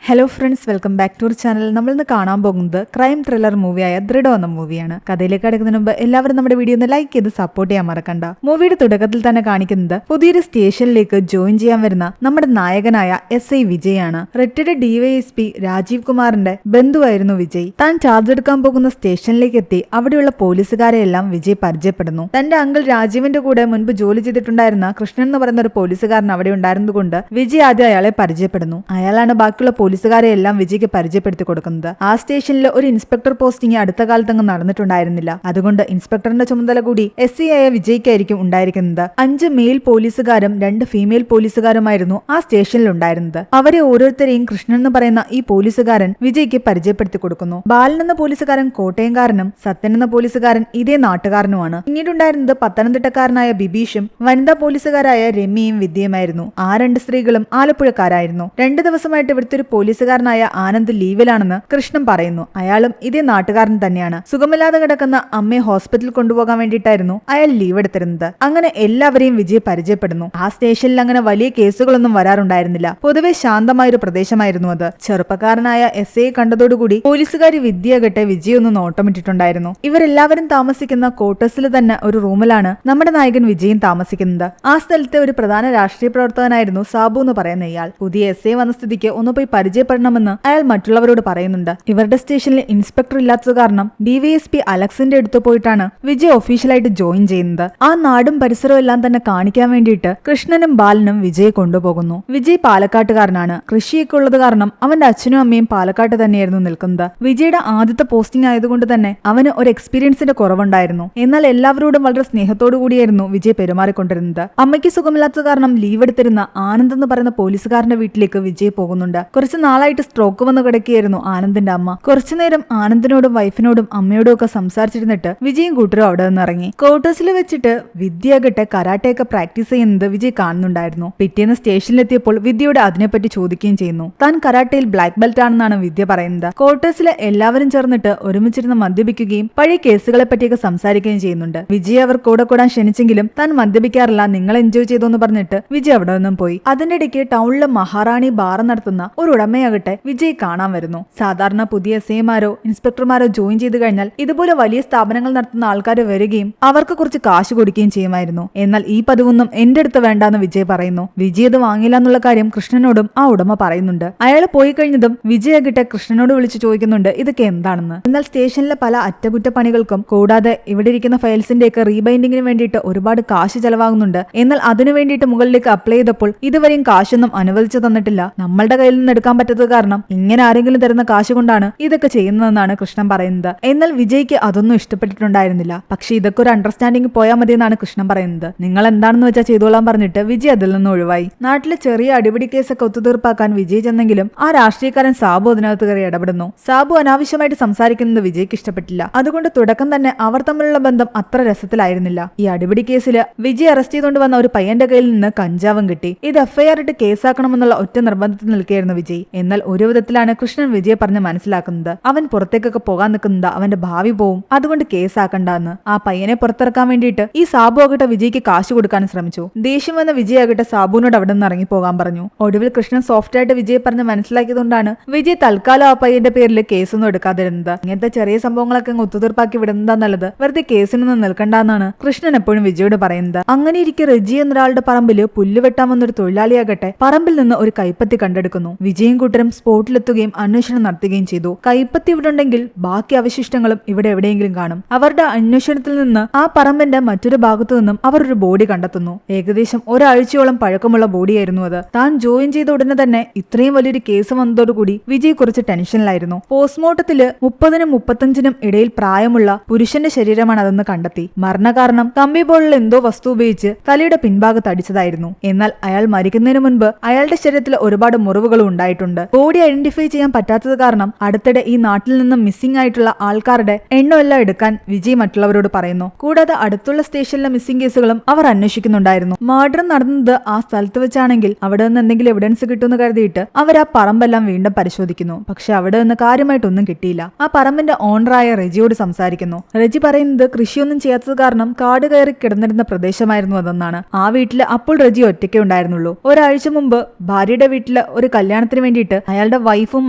Hello friends, welcome back to our channel. നമ്മളിന്ന് കാണാൻ പോകുന്നത് ക്രൈം ത്രില്ലർ മൂവിയായ ദൃഢം എന്ന മൂവിയാണ്. കഥയിലേക്ക് കടക്കുന്നതിന് മുമ്പ് എല്ലാവരും നമ്മുടെ വീഡിയോ ഒന്ന് ലൈക്ക് ചെയ്ത് സപ്പോർട്ട് ചെയ്യാൻ മറക്കണ്ട. മൂവിയുടെ തുടക്കത്തിൽ തന്നെ കാണിക്കുന്നത് പുതിയൊരു സ്റ്റേഷനിലേക്ക് ജോയിൻ ചെയ്യാൻ വരുന്ന നമ്മുടെ നായകനായ SI വിജയാണ്. റിട്ടയർഡ് DYSP രാജീവ് കുമാറിന്റെ ബന്ധുവായിരുന്നു വിജയ്. താൻ ചാർജ് എടുക്കാൻ പോകുന്ന സ്റ്റേഷനിലേക്ക് എത്തി അവിടെയുള്ള പോലീസുകാരെയെല്ലാം വിജയ് പരിചയപ്പെടുന്നു. തന്റെ അങ്കിൾ രാജീവിന്റെ കൂടെ മുൻപ് ജോലി ചെയ്തിട്ടുണ്ടായിരുന്ന കൃഷ്ണൻ എന്ന് പറയുന്ന ഒരു പോലീസുകാരൻ അവിടെ ഉണ്ടായിരുന്നതുകൊണ്ട് വിജയ് ആദ്യം അയാളെ പരിചയപ്പെടുന്നു. അയാളാണ് ബാക്കിയുള്ള പോലീസുകാരെ എല്ലാം വിജയ്ക്ക് പരിചയപ്പെടുത്തി കൊടുക്കുന്നത്. ആ സ്റ്റേഷനിൽ ഒരു ഇൻസ്പെക്ടർ പോസ്റ്റിംഗ് അടുത്ത കാലത്തങ്ങ് നടന്നിട്ടുണ്ടായിരുന്നില്ല. അതുകൊണ്ട് ഇൻസ്പെക്ടറിന്റെ ചുമതല കൂടി SI ആയ വിജയ്ക്കായിരിക്കും ഉണ്ടായിരിക്കുന്നത്. 5 മെയിൽ പോലീസുകാരും 2 ഫീമെയിൽ പോലീസുകാരുമായിരുന്നു ആ സ്റ്റേഷനിൽ ഉണ്ടായിരുന്നത്. അവരെ ഓരോരുത്തരെയും കൃഷ്ണൻ എന്ന് പറയുന്ന ഈ പോലീസുകാരൻ വിജയ്ക്ക് പരിചയപ്പെടുത്തി കൊടുക്കുന്നു. ബാലൻ എന്ന പോലീസുകാരൻ കോട്ടയംകാരനും സത്യൻ എന്ന പോലീസുകാരൻ ഇതേ നാട്ടുകാരനുമാണ്. പിന്നീടുണ്ടായിരുന്നത് പത്തനംതിട്ടക്കാരനായ ബിബീഷും വനിതാ പോലീസുകാരായ രമ്യയും വിദ്യയുമായിരുന്നു. ആ 2 സ്ത്രീകളും ആലപ്പുഴക്കാരായിരുന്നു. 2 ദിവസമായിട്ട് ഇവിടുത്തെ ഒരു പോലീസുകാരനായ ആനന്ദ് ലീവിലാണെന്ന് കൃഷ്ണൻ പറയുന്നു. അയാളും ഇതേ നാട്ടുകാരൻ തന്നെയാണ്. സുഖമില്ലാതെ കിടക്കുന്ന അമ്മയെ ഹോസ്പിറ്റലിൽ കൊണ്ടുപോകാൻ വേണ്ടിയിട്ടായിരുന്നു അയാൾ ലീവ് എടുത്തിരുന്നത്. അങ്ങനെ എല്ലാവരെയും വിജയ് പരിചയപ്പെടുന്നു. ആ സ്റ്റേഷനിൽ അങ്ങനെ വലിയ കേസുകളൊന്നും വരാറുണ്ടായിരുന്നില്ല. പൊതുവെ ശാന്തമായൊരു പ്രദേശമായിരുന്നു അത്. ചെറുപ്പക്കാരനായ SI കണ്ടതോടുകൂടി പോലീസുകാരി വിദ്യയാകട്ടെ വിജയ് ഒന്ന് നോട്ടമിട്ടിട്ടുണ്ടായിരുന്നു. ഇവരെല്ലാവരും താമസിക്കുന്ന ക്വാർട്ടേഴ്സിൽ തന്നെ ഒരു റൂമിലാണ് നമ്മുടെ നായകൻ വിജയും താമസിക്കുന്നത്. ആ സ്ഥലത്തെ ഒരു പ്രധാന രാഷ്ട്രീയ പ്രവർത്തകനായിരുന്നു സാബു എന്ന് പറയുന്ന ഇയാൾ. പുതിയ SI വന്ന സ്ഥിതിക്ക് ഒന്ന് പോയി പരിചയപ്പെടണമെന്ന് അയാൾ മറ്റുള്ളവരോട് പറയുന്നുണ്ട്. ഇവരുടെ സ്റ്റേഷനിൽ ഇൻസ്പെക്ടർ ഇല്ലാത്തത് കാരണം DYSP അലക്സിന്റെ അടുത്ത് പോയിട്ടാണ് വിജയ് ഒഫീഷ്യലായിട്ട് ജോയിൻ ചെയ്യുന്നത്. ആ നാടും പരിസരവും എല്ലാം തന്നെ കാണിക്കാൻ വേണ്ടിയിട്ട് കൃഷ്ണനും ബാലനും വിജയ് കൊണ്ടുപോകുന്നു. വിജയ് പാലക്കാട്ടുകാരനാണ്. കൃഷിയൊക്കെ ഉള്ളത് കാരണം അവന്റെ അച്ഛനും അമ്മയും പാലക്കാട്ട് തന്നെയായിരുന്നു നിൽക്കുന്നത്. വിജയുടെ ആദ്യത്തെ പോസ്റ്റിംഗ് ആയതുകൊണ്ട് തന്നെ അവന് ഒരു എക്സ്പീരിയൻസിന്റെ കുറവുണ്ടായിരുന്നു. എന്നാൽ എല്ലാവരോടും വളരെ സ്നേഹത്തോടു കൂടിയായിരുന്നു വിജയ് പെരുമാറിക്കൊണ്ടിരുന്നത്. അമ്മയ്ക്ക് സുഖമില്ലാത്തത് കാരണം ലീവ് എടുത്തിരുന്ന ആനന്ദ് എന്ന് പറയുന്ന പോലീസുകാരന്റെ വീട്ടിലേക്ക് വിജയ് പോകുന്നുണ്ട്. കുറച്ച് നാളായിട്ട് സ്ട്രോക്ക് വന്ന് കിടക്കുകയായിരുന്നു ആനന്ദിന്റെ അമ്മ. കുറച്ചുനേരം ആനന്ദിനോടും വൈഫിനോടും അമ്മയോടും ഒക്കെ സംസാരിച്ചിരുന്നിട്ട് വിജയും കൂട്ടരും അവിടെ നിന്ന് ഇറങ്ങി. ക്വാർട്ടേഴ്സിൽ വെച്ചിട്ട് വിദ്യയാകട്ടെ കരാട്ടയൊക്കെ പ്രാക്ടീസ് ചെയ്യുന്നത് വിജയ് കാണുന്നുണ്ടായിരുന്നു. പിറ്റേന്ന് സ്റ്റേഷനിലെത്തിയപ്പോൾ വിദ്യയോട് അതിനെപ്പറ്റി ചോദിക്കുകയും ചെയ്യുന്നു. താൻ കരാട്ടയിൽ ബ്ലാക്ക് ബെൽറ്റ് ആണെന്നാണ് വിദ്യ പറയുന്നത്. ക്വാർട്ടേഴ്സിലെ എല്ലാവരും ചേർന്നിട്ട് ഒരുമിച്ചിരുന്ന് മദ്യപിക്കുകയും പഴയ കേസുകളെ പറ്റിയൊക്കെ സംസാരിക്കുകയും ചെയ്യുന്നുണ്ട്. വിജയ് അവർ കൂടെ കൂടാൻ ക്ഷണിച്ചെങ്കിലും താൻ മദ്യപിക്കാറില്ല, നിങ്ങൾ എൻജോയ് ചെയ്തു എന്ന് പറഞ്ഞിട്ട് വിജയ് അവിടെ നിന്നും പോയി. അതിന്റെ ഇടയ്ക്ക് ടൗണിലെ മഹാറാണി ബാർ നടത്തുന്ന ഒരു ഉടമയാകട്ടെ വിജയ് കാണാൻ വരുന്നു. സാധാരണ പുതിയ SIമാരോ ഇൻസ്പെക്ടർമാരോ ജോയിൻ ചെയ്ത് കഴിഞ്ഞാൽ ഇതുപോലെ വലിയ സ്ഥാപനങ്ങൾ നടത്തുന്ന ആൾക്കാർ വരികയും അവർക്ക് കുറച്ച് കാശ് കൊടുക്കുകയും ചെയ്യുമായിരുന്നു. എന്നാൽ ഈ പതിവൊന്നും എന്റെ അടുത്ത് വേണ്ടാന്ന് വിജയ് പറയുന്നു. വിജയ് അത് വാങ്ങില്ല എന്നുള്ള കാര്യം കൃഷ്ണനോടും ആ ഉടമ പറയുന്നുണ്ട്. അയാൾ പോയി കഴിഞ്ഞതും വിജയ് ആകട്ടെ കൃഷ്ണനോട് വിളിച്ചു ചോദിക്കുന്നുണ്ട് ഇതൊക്കെ എന്താണെന്ന്. എന്നാൽ സ്റ്റേഷനിലെ പല അറ്റകുറ്റപ്പണികൾക്കും കൂടാതെ ഇവിടെ ഇരിക്കുന്ന ഫയൽസിന്റെയൊക്കെ റീബൈൻഡിങ്ങിന് വേണ്ടിയിട്ട് ഒരുപാട് കാശ് ചെലവാകുന്നുണ്ട്. എന്നാൽ അതിനു വേണ്ടിയിട്ട് മുകളിലേക്ക് അപ്ലൈ ചെയ്തപ്പോൾ ഇതുവരെയും കാശൊന്നും അനുവദിച്ചു തന്നിട്ടില്ല. നമ്മളുടെ കയ്യിൽ നിന്ന് എടുക്കാൻ പറ്റാത്തത് കാരണം ഇങ്ങനെ ആരെങ്കിലും തരുന്ന കാശ് കൊണ്ടാണ് ഇതൊക്കെ ചെയ്യുന്നതെന്നാണ് കൃഷ്ണൻ പറയുന്നത്. എന്നാൽ വിജയ്ക്ക് അതൊന്നും ഇഷ്ടപ്പെട്ടിട്ടുണ്ടായിരുന്നില്ല. പക്ഷെ ഇതൊക്കെ ഒരു അണ്ടർസ്റ്റാൻഡിംഗ് പോയാൽ മതി എന്നാണ് കൃഷ്ണൻ പറയുന്നത്. നിങ്ങൾ എന്താണെന്ന് വെച്ചാൽ ചെയ്തോളാൻ പറഞ്ഞിട്ട് വിജയ് അതിൽ നിന്ന് ഒഴിവായി. നാട്ടിലെ ചെറിയ അടിപിടി കേസൊക്കെ ഒത്തുതീർപ്പാക്കാൻ വിജയ് ചെന്നെങ്കിലും ആ രാഷ്ട്രീയക്കാരൻ സാബു അതിനകത്ത് കയറി ഇടപെടുന്നു. സാബു അനാവശ്യമായിട്ട് സംസാരിക്കുന്നത് വിജയ്ക്ക് ഇഷ്ടപ്പെട്ടില്ല. അതുകൊണ്ട് തുടക്കം തന്നെ അവർ തമ്മിലുള്ള ബന്ധം അത്ര രസത്തിലായിരുന്നില്ല. ഈ അടിപിടി കേസിൽ വിജയ് അറസ്റ്റ് ചെയ്തുകൊണ്ട് വന്ന ഒരു പയ്യന്റെ കയ്യിൽ നിന്ന് കഞ്ചാവും കിട്ടി. ഇത് FIR ഇട്ട് കേസാക്കണമെന്നുള്ള ഒറ്റ നിർബന്ധത്തിൽ നിൽക്കുകയായിരുന്നു വിജയ്. എന്നാൽ ഒരു വിധത്തിലാണ് കൃഷ്ണൻ വിജയെ പറഞ്ഞ് മനസ്സിലാക്കുന്നത്. അവൻ പുറത്തേക്കൊക്കെ പോകാൻ നിൽക്കുന്നത് അവന്റെ ഭാവി പോവും, അതുകൊണ്ട് കേസാക്കണ്ടെന്ന്. ആ പയ്യനെ പുറത്തിറക്കാൻ വേണ്ടിയിട്ട് ഈ സാബു ആകട്ടെ വിജയ്ക്ക് കാശ് കൊടുക്കാൻ ശ്രമിച്ചു. ദേഷ്യം വന്ന വിജയ് ആകട്ടെ സാബുവിനോട് അവിടെ നിന്ന് ഇറങ്ങി പോകാൻ പറഞ്ഞു. ഒടുവിൽ കൃഷ്ണൻ സോഫ്റ്റ് ആയിട്ട് വിജയെ പറഞ്ഞ് മനസ്സിലാക്കിയതുകൊണ്ടാണ് വിജയ് തൽക്കാലം ആ പയ്യന്റെ പേരിൽ കേസൊന്നും എടുക്കാതിരുന്നത്. ഇങ്ങനത്തെ ചെറിയ സംഭവങ്ങളൊക്കെ ഒത്തുതീർപ്പാക്കി വിടുന്നതാ നല്ലത്, വെറുതെ കേസിനൊന്നും നിൽക്കണ്ടെന്നാണ് കൃഷ്ണൻ എപ്പോഴും വിജയോട് പറയുന്നത്. അങ്ങനെ ഇരിക്കെ റെജി എന്നൊരാളുടെ പറമ്പിൽ പുല്ല് വെട്ടാമെന്നൊരു തൊഴിലാളിയാകട്ടെ പറമ്പിൽ നിന്ന് ഒരു കൈപ്പത്തി കണ്ടെടുക്കുന്നു. വിജയും കൂട്ടരും സ്പോട്ടിലെത്തുകയും അന്വേഷണം നടത്തുകയും ചെയ്തു. കൈപ്പത്തി ഇവിടെ ഉണ്ടെങ്കിൽ ബാക്കി അവശിഷ്ടങ്ങളും ഇവിടെ എവിടെയെങ്കിലും കാണും. അവരുടെ അന്വേഷണത്തിൽ നിന്ന് ആ പറമ്പിന്റെ മറ്റൊരു ഭാഗത്തു നിന്നും അവർ ഒരു ബോഡി കണ്ടെത്തുന്നു. ഏകദേശം ഒരാഴ്ചയോളം പഴക്കമുള്ള ബോഡിയായിരുന്നു അത്. താൻ ജോയിൻ ചെയ്ത ഉടനെ തന്നെ ഇത്രയും വലിയൊരു കേസ് വന്നതോടുകൂടി വിജയ് കുറച്ച് ടെൻഷനിലായിരുന്നു. പോസ്റ്റ്മോർട്ടത്തില് 30-നും 35-നും ഇടയിൽ പ്രായമുള്ള പുരുഷന്റെ ശരീരമാണ് അതെന്ന് കണ്ടെത്തി. മരണകാരണം കമ്പി പോലുള്ള എന്തോ വസ്തു ഉപയോഗിച്ച് തലയുടെ പിൻഭാഗത്ത് അടിച്ചതായിരുന്നു. എന്നാൽ അയാൾ മരിക്കുന്നതിന് മുൻപ് അയാളുടെ ശരീരത്തിൽ ഒരുപാട് മുറിവുകളും ഉണ്ടായിട്ടുണ്ട്. ബോഡി ഐഡന്റിഫൈ ചെയ്യാൻ പറ്റാത്തത് കാരണം അടുത്തിടെ ഈ നാട്ടിൽ നിന്നും മിസ്സിംഗ് ആയിട്ടുള്ള ആൾക്കാരുടെ എണ്ണമെല്ലാം എടുക്കാൻ വിജയ് മറ്റുള്ളവരോട് പറയുന്നു. കൂടാതെ അടുത്തുള്ള സ്റ്റേഷനിലെ മിസ്സിംഗ് കേസുകളും അവർ അന്വേഷിക്കുന്നുണ്ടായിരുന്നു. മർഡർ നടന്നത് ആ സ്ഥലത്ത് വെച്ചാണെങ്കിൽ അവിടെ നിന്ന് എന്തെങ്കിലും എവിഡൻസ് കിട്ടുമെന്ന് കരുതിയിട്ട് അവർ ആ പറമ്പെല്ലാം വീണ്ടും പരിശോധിക്കുന്നു. പക്ഷെ അവിടെ നിന്ന് കാര്യമായിട്ടൊന്നും കിട്ടിയില്ല. ആ പറമ്പിന്റെ ഓണറായ റെജിയോട് സംസാരിക്കുന്നു. റെജി പറയുന്നത് കൃഷിയൊന്നും ചെയ്യാത്തത് കാരണം കാട് കയറി കിടന്നിരുന്ന പ്രദേശമായിരുന്നു അതെന്നാണ്. ആ വീട്ടില് അപ്പോൾ റെജി ഒറ്റയ്ക്കേ ഉണ്ടായിരുന്നുള്ളൂ. ഒരാഴ്ച മുമ്പ് ഭാര്യയുടെ വീട്ടില് ഒരു കല്യാണത്തിന് വേണ്ടി വേണ്ടിയിട്ട് അയാളുടെ വൈഫും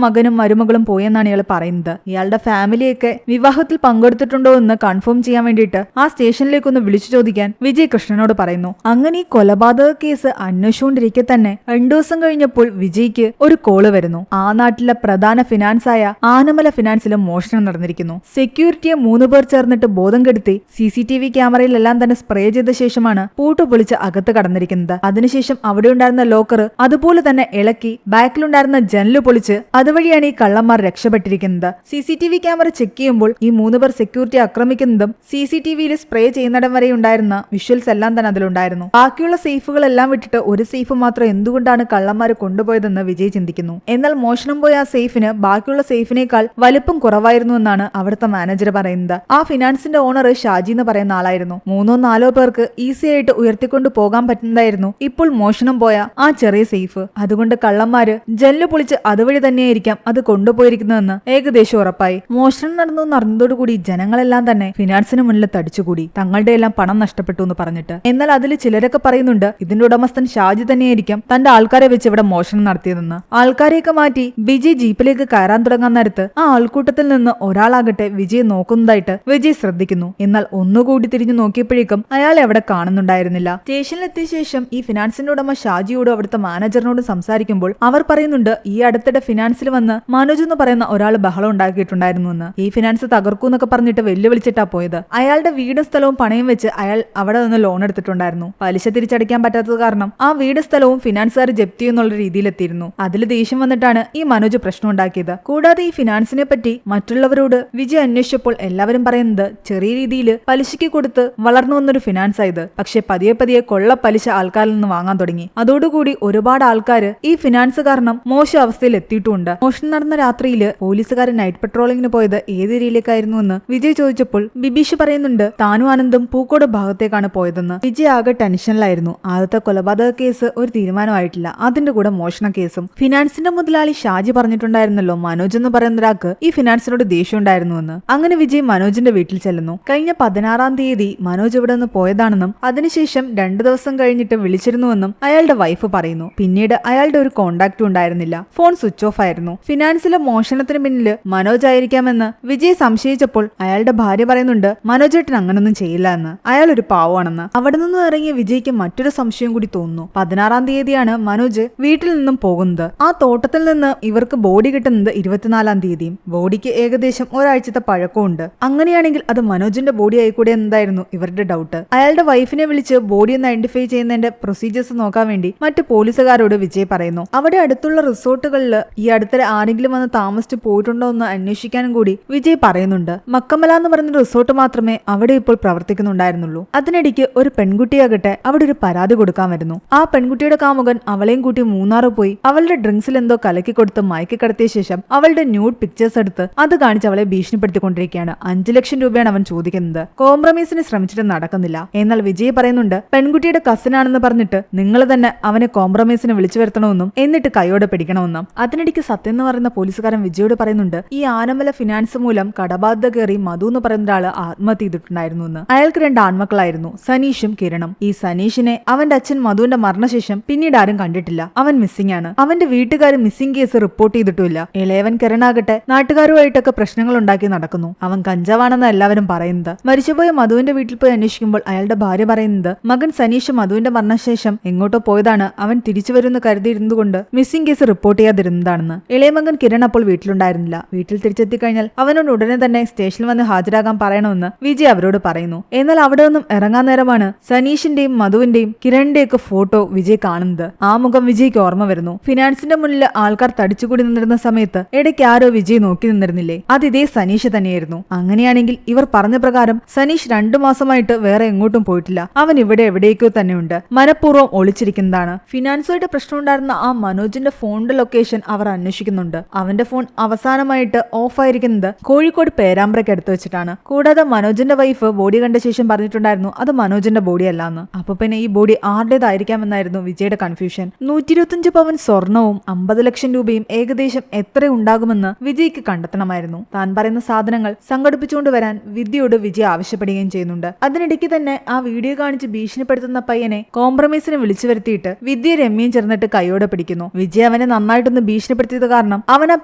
മകനും മരുമകളും പോയെന്നാണ് ഇയാൾ പറയുന്നത്. ഇയാളുടെ ഫാമിലിയൊക്കെ വിവാഹത്തിൽ പങ്കെടുത്തിട്ടുണ്ടോ എന്ന് കൺഫേം ചെയ്യാൻ വേണ്ടിയിട്ട് ആ സ്റ്റേഷനിലേക്ക് ഒന്ന് വിളിച്ചു ചോദിക്കാൻ വിജയ് കൃഷ്ണനോട് പറയുന്നു. അങ്ങനെ ഈ കൊലപാതക കേസ് അന്വേഷിച്ചുകൊണ്ടിരിക്കെ തന്നെ 2 ദിവസം കഴിഞ്ഞപ്പോൾ വിജയ്ക്ക് ഒരു കോള് വരുന്നു. ആ നാട്ടിലെ പ്രധാന ഫിനാൻസ് ആയ ആനമല ഫിനാൻസിലും മോഷണം നടന്നിരിക്കുന്നു. സെക്യൂരിറ്റിയെ 3 പേർ ചേർന്നിട്ട് ബോധം കെടുത്തി CCTV ക്യാമറയിലെല്ലാം തന്നെ സ്പ്രേ ചെയ്ത ശേഷമാണ് പൂട്ട് പൊളിച്ച് അകത്ത് കടന്നിരിക്കുന്നത്. അതിനുശേഷം അവിടെ ഉണ്ടായിരുന്ന ലോക്കർ അതുപോലെ തന്നെ ഇളക്കി ബാക്കിലുണ്ടായിരുന്ന ജനല് പൊളിച്ച് അതുവഴിയാണ് ഈ കള്ളന്മാർ രക്ഷപ്പെട്ടിരിക്കുന്നത്. CCTV ക്യാമറ ചെക്ക് ചെയ്യുമ്പോൾ ഈ 3 പേർ സെക്യൂരിറ്റി ആക്രമിക്കുന്നതും CCTVയിൽ സ്പ്രേ ചെയ്യുന്നിടം വരെ ഉണ്ടായിരുന്ന വിഷ്വൽസ് എല്ലാം തന്നെ അതിലുണ്ടായിരുന്നു. ബാക്കിയുള്ള സേഫുകളെല്ലാം വിട്ടിട്ട് ഒരു സേഫ് മാത്രം എന്തുകൊണ്ടാണ് കള്ളന്മാർ കൊണ്ടുപോയതെന്ന് വിജയ് ചിന്തിക്കുന്നു. എന്നാൽ മോഷണം പോയ ആ സേഫിന് ബാക്കിയുള്ള സേഫിനേക്കാൾ വലുപ്പം കുറവായിരുന്നു എന്നാണ് അവിടുത്തെ മാനേജർ പറയുന്നത്. ആ ഫിനാൻസിന്റെ ഓണർ ഷാജി എന്ന് പറയുന്ന ആളായിരുന്നു. 3-4 പേർക്ക് ഈസി ആയിട്ട് ഉയർത്തിക്കൊണ്ട് പോകാൻ പറ്റുന്നതായിരുന്നു ഇപ്പോൾ മോഷണം പോയ ആ ചെറിയ സേഫ്. അതുകൊണ്ട് കള്ളന്മാര് ജനല് പൊളിച്ച് അതുവഴി തന്നെയായിരിക്കാം അത് കൊണ്ടുപോയിരിക്കുന്നതെന്ന് ഏകദേശം ഉറപ്പായി. മോഷണം നടന്നു എന്നറിഞ്ഞതോടുകൂടി ജനങ്ങളെല്ലാം തന്നെ ഫിനാൻസിന് മുന്നിൽ തടിച്ചുകൂടി തങ്ങളുടെ എല്ലാം പണം നഷ്ടപ്പെട്ടു എന്ന് പറഞ്ഞിട്ട്. എന്നാൽ അതിൽ ചിലരൊക്കെ പറയുന്നുണ്ട് ഇതിന്റെ ഉടമസ്ഥൻ ഷാജി തന്നെയായിരിക്കാം തന്റെ ആൾക്കാരെ വെച്ച് ഇവിടെ മോഷണം നടത്തിയതെന്ന്. ആൾക്കാരെയൊക്കെ മാറ്റി വിജയ് ജീപ്പിലേക്ക് കയറാൻ തുടങ്ങാൻ നേരത്ത് ആ ആൾക്കൂട്ടത്തിൽ നിന്ന് ഒരാളാകട്ടെ വിജയ് നോക്കുന്നതായിട്ട് വിജയ് ശ്രദ്ധിക്കുന്നു. എന്നാൽ ഒന്നുകൂടി തിരിഞ്ഞു നോക്കിയപ്പോഴേക്കും അയാളെ അവിടെ കാണുന്നുണ്ടായിരുന്നില്ല. സ്റ്റേഷനിലെത്തിയ ശേഷം ഈ ഫിനാൻസിന്റെ ഉടമ ഷാജിയോടും അവിടുത്തെ മാനേജറിനോടും സംസാരിക്കുമ്പോൾ അവർ പറയുന്നുണ്ട് ഈ അടുത്തിടെ ഫിനാൻസിൽ വന്ന് മനോജ് എന്ന് പറയുന്ന ഒരാൾ ബഹളം ഉണ്ടാക്കിയിട്ടുണ്ടായിരുന്നു എന്ന്. ഈ ഫിനാൻസ് തകർക്കൂന്നൊക്കെ പറഞ്ഞിട്ട് വെല്ലുവിളിച്ചിട്ടാ പോയത്. അയാളുടെ വീടും സ്ഥലവും പണയം വെച്ച് അയാൾ അവിടെ നിന്ന് ലോൺ എടുത്തിട്ടുണ്ടായിരുന്നു. പലിശ തിരിച്ചടയ്ക്കാൻ പറ്റാത്തത് കാരണം ആ വീട് സ്ഥലവും ഫിനാൻസുകാർ ജപ്തി ചെയ്യുന്നുള്ള രീതിയിലെത്തിയിരുന്നു. അതിൽ ദേഷ്യം വന്നിട്ടാണ് ഈ മനോജ് പ്രശ്നം ഉണ്ടാക്കിയത്. കൂടാതെ ഈ ഫിനാൻസിനെ പറ്റി മറ്റുള്ളവരോട് വിജയ് അന്വേഷിച്ചപ്പോൾ എല്ലാവരും പറയുന്നത് ചെറിയ രീതിയിൽ പലിശയ്ക്ക് കൊടുത്ത് വളർന്നു വന്നൊരു ഫിനാൻസ് ആയത്. പക്ഷെ പതിയെ പതിയെ കൊള്ള പലിശ ആൾക്കാരിൽ നിന്ന് വാങ്ങാൻ തുടങ്ങി. അതോടുകൂടി ഒരുപാട് ആൾക്കാർ ഈ ഫിനാൻസ് കാരണം മോശം അവസ്ഥയിൽ എത്തിയിട്ടുമുണ്ട്. മോഷണം നടന്ന രാത്രിയിൽ പോലീസുകാരൻ നൈറ്റ് പെട്രോളിങ്ങിന് പോയത് ഏത് ഏരിയയിലേക്കായിരുന്നു എന്ന് വിജയ് ചോദിച്ചപ്പോൾ ബിബീഷ് പറയുന്നുണ്ട് താനും ആനന്ദും പൂക്കോട് ഭാഗത്തേക്കാണ് പോയതെന്ന്. വിജയ് ആകെ ടെൻഷനിലായിരുന്നു. ആദ്യത്തെ കൊലപാതക കേസ് ഒരു തീരുമാനമായിട്ടില്ല, അതിന്റെ കൂടെ മോഷണ കേസും. ഫിനാൻസിന്റെ മുതലാളി ഷാജി പറഞ്ഞിട്ടുണ്ടായിരുന്നല്ലോ മനോജ് എന്ന് പറയുന്ന ഒരാൾക്ക് ഈ ഫിനാൻസിനോട് ദേഷ്യം ഉണ്ടായിരുന്നുവെന്ന്. അങ്ങനെ വിജയ് മനോജിന്റെ വീട്ടിൽ ചെല്ലുന്നു. കഴിഞ്ഞ 16-ാം തീയതി മനോജ് ഇവിടെ നിന്ന് പോയതാണെന്നും അതിനുശേഷം 2 ദിവസം കഴിഞ്ഞിട്ട് വിളിച്ചിരുന്നുവെന്നും അയാളുടെ വൈഫ് പറയുന്നു. പിന്നീട് അയാളുടെ ഒരു കോണ്ടാക്റ്റും ഉണ്ടായിരുന്നില്ല, ഫോൺ സ്വിച്ച് ഓഫ് ആയിരുന്നു. ഫിനാൻസിലെ മോഷണത്തിന് പിന്നില് മനോജ് ആയിരിക്കാമെന്ന് വിജയ് സംശയിച്ചപ്പോൾ അയാളുടെ ഭാര്യ പറയുന്നുണ്ട് മനോജേട്ടൻ അങ്ങനൊന്നും ചെയ്യില്ല എന്ന്, അയാൾ ഒരു പാവമാണെന്ന്. അവിടെ നിന്നും ഇറങ്ങിയ വിജയ്ക്ക് മറ്റൊരു സംശയം കൂടി തോന്നുന്നു. 16-ാം തീയതിയാണ് മനോജ് വീട്ടിൽ നിന്നും പോകുന്നത്. ആ തോട്ടത്തിൽ നിന്ന് ഇവർക്ക് ബോഡി കിട്ടുന്നത് 24-ാം തീയതിയും. ബോഡിക്ക് ഏകദേശം ഒരാഴ്ചത്തെ പഴക്കമുണ്ട്. അങ്ങനെയാണെങ്കിൽ അത് മനോജിന്റെ ബോഡി ആയിക്കൂടെ എന്നതായിരുന്നു ഇവരുടെ ഡൗട്ട്. അയാളുടെ വൈഫിനെ വിളിച്ച് ബോഡി ഒന്ന് ഐഡന്റിഫൈ ചെയ്യുന്നതിന്റെ പ്രൊസീജിയേഴ്സ് നോക്കാൻ വേണ്ടി മറ്റു പോലീസുകാരോട് വിജയ് പറയുന്നു. അവിടെ അടുത്തുള്ള റിസോർട്ടുകളിൽ ഈ അടുത്തിടെ ആരെങ്കിലും വന്ന് താമസിച്ചു പോയിട്ടുണ്ടോ എന്ന് അന്വേഷിക്കാനും കൂടി വിജയ് പറയുന്നുണ്ട്. മക്കമല എന്ന് പറയുന്ന റിസോർട്ട് മാത്രമേ അവിടെ ഇപ്പോൾ പ്രവർത്തിക്കുന്നുണ്ടായിരുന്നുള്ളൂ. അതിനിടയ്ക്ക് ഒരു പെൺകുട്ടിയാകട്ടെ അവിടെ ഒരു പരാതി കൊടുക്കാൻ വരുന്നു. ആ പെൺകുട്ടിയുടെ കാമുകൻ അവളെയും കൂട്ടി മൂന്നാറ് പോയി അവളുടെ ഡ്രിങ്ക്സിൽ എന്തോ കലക്കി കൊടുത്ത് മയക്കി കടത്തിയ ശേഷം അവളുടെ ന്യൂഡ് പിക്ചേഴ്സ് എടുത്ത് അത് കാണിച്ച് അവളെ ഭീഷണിപ്പെടുത്തിക്കൊണ്ടിരിക്കുകയാണ്. 5 ലക്ഷം രൂപയാണ് അവൻ ചോദിക്കുന്നത്. കോംപ്രമൈസിന് ശ്രമിച്ചിട്ട് നടക്കുന്നില്ല. എന്നാൽ വിജയ് പറയുന്നുണ്ട് പെൺകുട്ടിയുടെ കസിൻ ആണെന്ന് പറഞ്ഞിട്ട് നിങ്ങൾ തന്നെ അവനെ കോംപ്രമൈസിന് വിളിച്ചു വരുത്തണമെന്നും എന്നിട്ട് കൈയോടെ പിടിക്കണമെന്നും. അതിനിടയ്ക്ക് സത്യം എന്ന് പറയുന്ന പോലീസുകാരൻ വിജയോട് പറയുന്നുണ്ട് ഈ ആനമല ഫിനാൻസ് മൂലം കടബാധ്യത കയറി മധു എന്ന് പറയുന്ന ഒരാള് ആത്മഹത്യ ചെയ്തിട്ടുണ്ടായിരുന്നു എന്ന്. അയാൾക്ക് 2 ആൺമക്കളായിരുന്നു, സനീഷും കിരണും. ഈ സനീഷിനെ അവന്റെ അച്ഛൻ മധുവിന്റെ മരണശേഷം പിന്നീട് ആരും കണ്ടിട്ടില്ല. അവൻ മിസ്സിംഗ് ആണ്. അവന്റെ വീട്ടുകാർ മിസ്സിംഗ് കേസ് റിപ്പോർട്ട് ചെയ്തിട്ടില്ല. ഇളയവൻ കിരണാകട്ടെ നാട്ടുകാരുമായിട്ടൊക്കെ പ്രശ്നങ്ങൾ ഉണ്ടാക്കി നടക്കുന്നു. അവൻ കഞ്ചാവാണെന്ന് എല്ലാവരും പറയുന്നത്. മരിച്ചുപോയ മധുവിന്റെ വീട്ടിൽ പോയി അന്വേഷിക്കുമ്പോൾ അയാളുടെ ഭാര്യ പറയുന്നത് മകൻ സനീഷ് മധുവിന്റെ മരണശേഷം എങ്ങോട്ടോ പോയതാണ്, അവൻ തിരിച്ചു വരുമെന്ന് കരുതിയിരുന്നുകൊണ്ട് മിസ്സിംഗ് കേസ് റിപ്പോർട്ട് ചെയ്യാതിരുന്നതാണെന്ന്. ഇളയ മകൻ കിരൺ അപ്പോൾ വീട്ടിലുണ്ടായിരുന്നില്ല. വീട്ടിൽ തിരിച്ചെത്തി കഴിഞ്ഞാൽ അവനോട് ഉടനെ തന്നെ സ്റ്റേഷനിൽ വന്ന് ഹാജരാകാൻ പറയണമെന്ന് വിജയ് അവരോട് പറയുന്നു. എന്നാൽ അവിടെ നിന്നും ഇറങ്ങാൻ നേരമാണ് സനീഷിന്റെയും മധുവിന്റെയും കിരണിന്റെയൊക്കെ ഫോട്ടോ വിജയ് കാണുന്നത്. ആ മുഖം വിജയ്ക്ക് ഓർമ്മ വരുന്നു. ഫിനാൻസിന്റെ മുന്നിൽ ആൾക്കാർ തടിച്ചുകൂടി നിന്നിരുന്ന സമയത്ത് ഇടയ്ക്ക് ആരോ വിജയ് നോക്കി നിന്നിരുന്നില്ലേ, അത് ഇതേ സനീഷ് തന്നെയായിരുന്നു. അങ്ങനെയാണെങ്കിൽ ഇവർ പറഞ്ഞ പ്രകാരം സനീഷ് 2 മാസമായിട്ട് വേറെ എങ്ങോട്ടും പോയിട്ടില്ല. അവൻ ഇവിടെ എവിടേക്കോ തന്നെയുണ്ട്, മനഃപൂർവ്വം ഒളിച്ചിരിക്കുന്നതാണ്. ഫിനാൻസുമായിട്ട് പ്രശ്നമുണ്ടായിരുന്ന ആ മനോജിന്റെ ഫോണിന്റെ ലൊക്കേഷൻ അവർ അന്വേഷിക്കുന്നുണ്ട്. അവന്റെ ഫോൺ അവസാനമായിട്ട് ഓഫായിരിക്കുന്നത് കോഴിക്കോട് പേരാമ്പ്രയ്ക്ക് അടുത്ത് വെച്ചിട്ടാണ്. കൂടാതെ മനോജിന്റെ വൈഫ് ബോഡി കണ്ട ശേഷം പറഞ്ഞിട്ടുണ്ടായിരുന്നു അത് മനോജിന്റെ ബോഡി അല്ലാന്ന്. അപ്പൊ പിന്നെ ഈ ബോഡി ആരുടേതായിരിക്കാമെന്നായിരുന്നു വിജയുടെ കൺഫ്യൂഷൻ. 125 പവൻ സ്വർണവും 50 ലക്ഷം രൂപയും ഏകദേശം എത്ര ഉണ്ടാകുമെന്ന് വിജയ്ക്ക് കണ്ടെത്തണമായിരുന്നു. താൻ പറയുന്ന സാധനങ്ങൾ സംഘടിപ്പിച്ചുകൊണ്ട് വരാൻ വിദ്യയോട് വിജയ് ആവശ്യപ്പെടുകയും ചെയ്യുന്നുണ്ട്. അതിനിടയ്ക്ക് തന്നെ ആ വീഡിയോ കാണിച്ച് ഭീഷണിപ്പെടുത്തുന്ന പയ്യനെ കോംപ്രമൈസിന് വിളിച്ചു വരുത്തിയിട്ട് വിദ്യ രമ്യയും ചേർന്നിട്ട് കൈയോടെ പിടിക്കുന്നു. വിജയ് അവനെ നന്നായിട്ടൊന്ന് ഭീഷണിപ്പെടുത്തിയത് കാരണം അവൻ ആ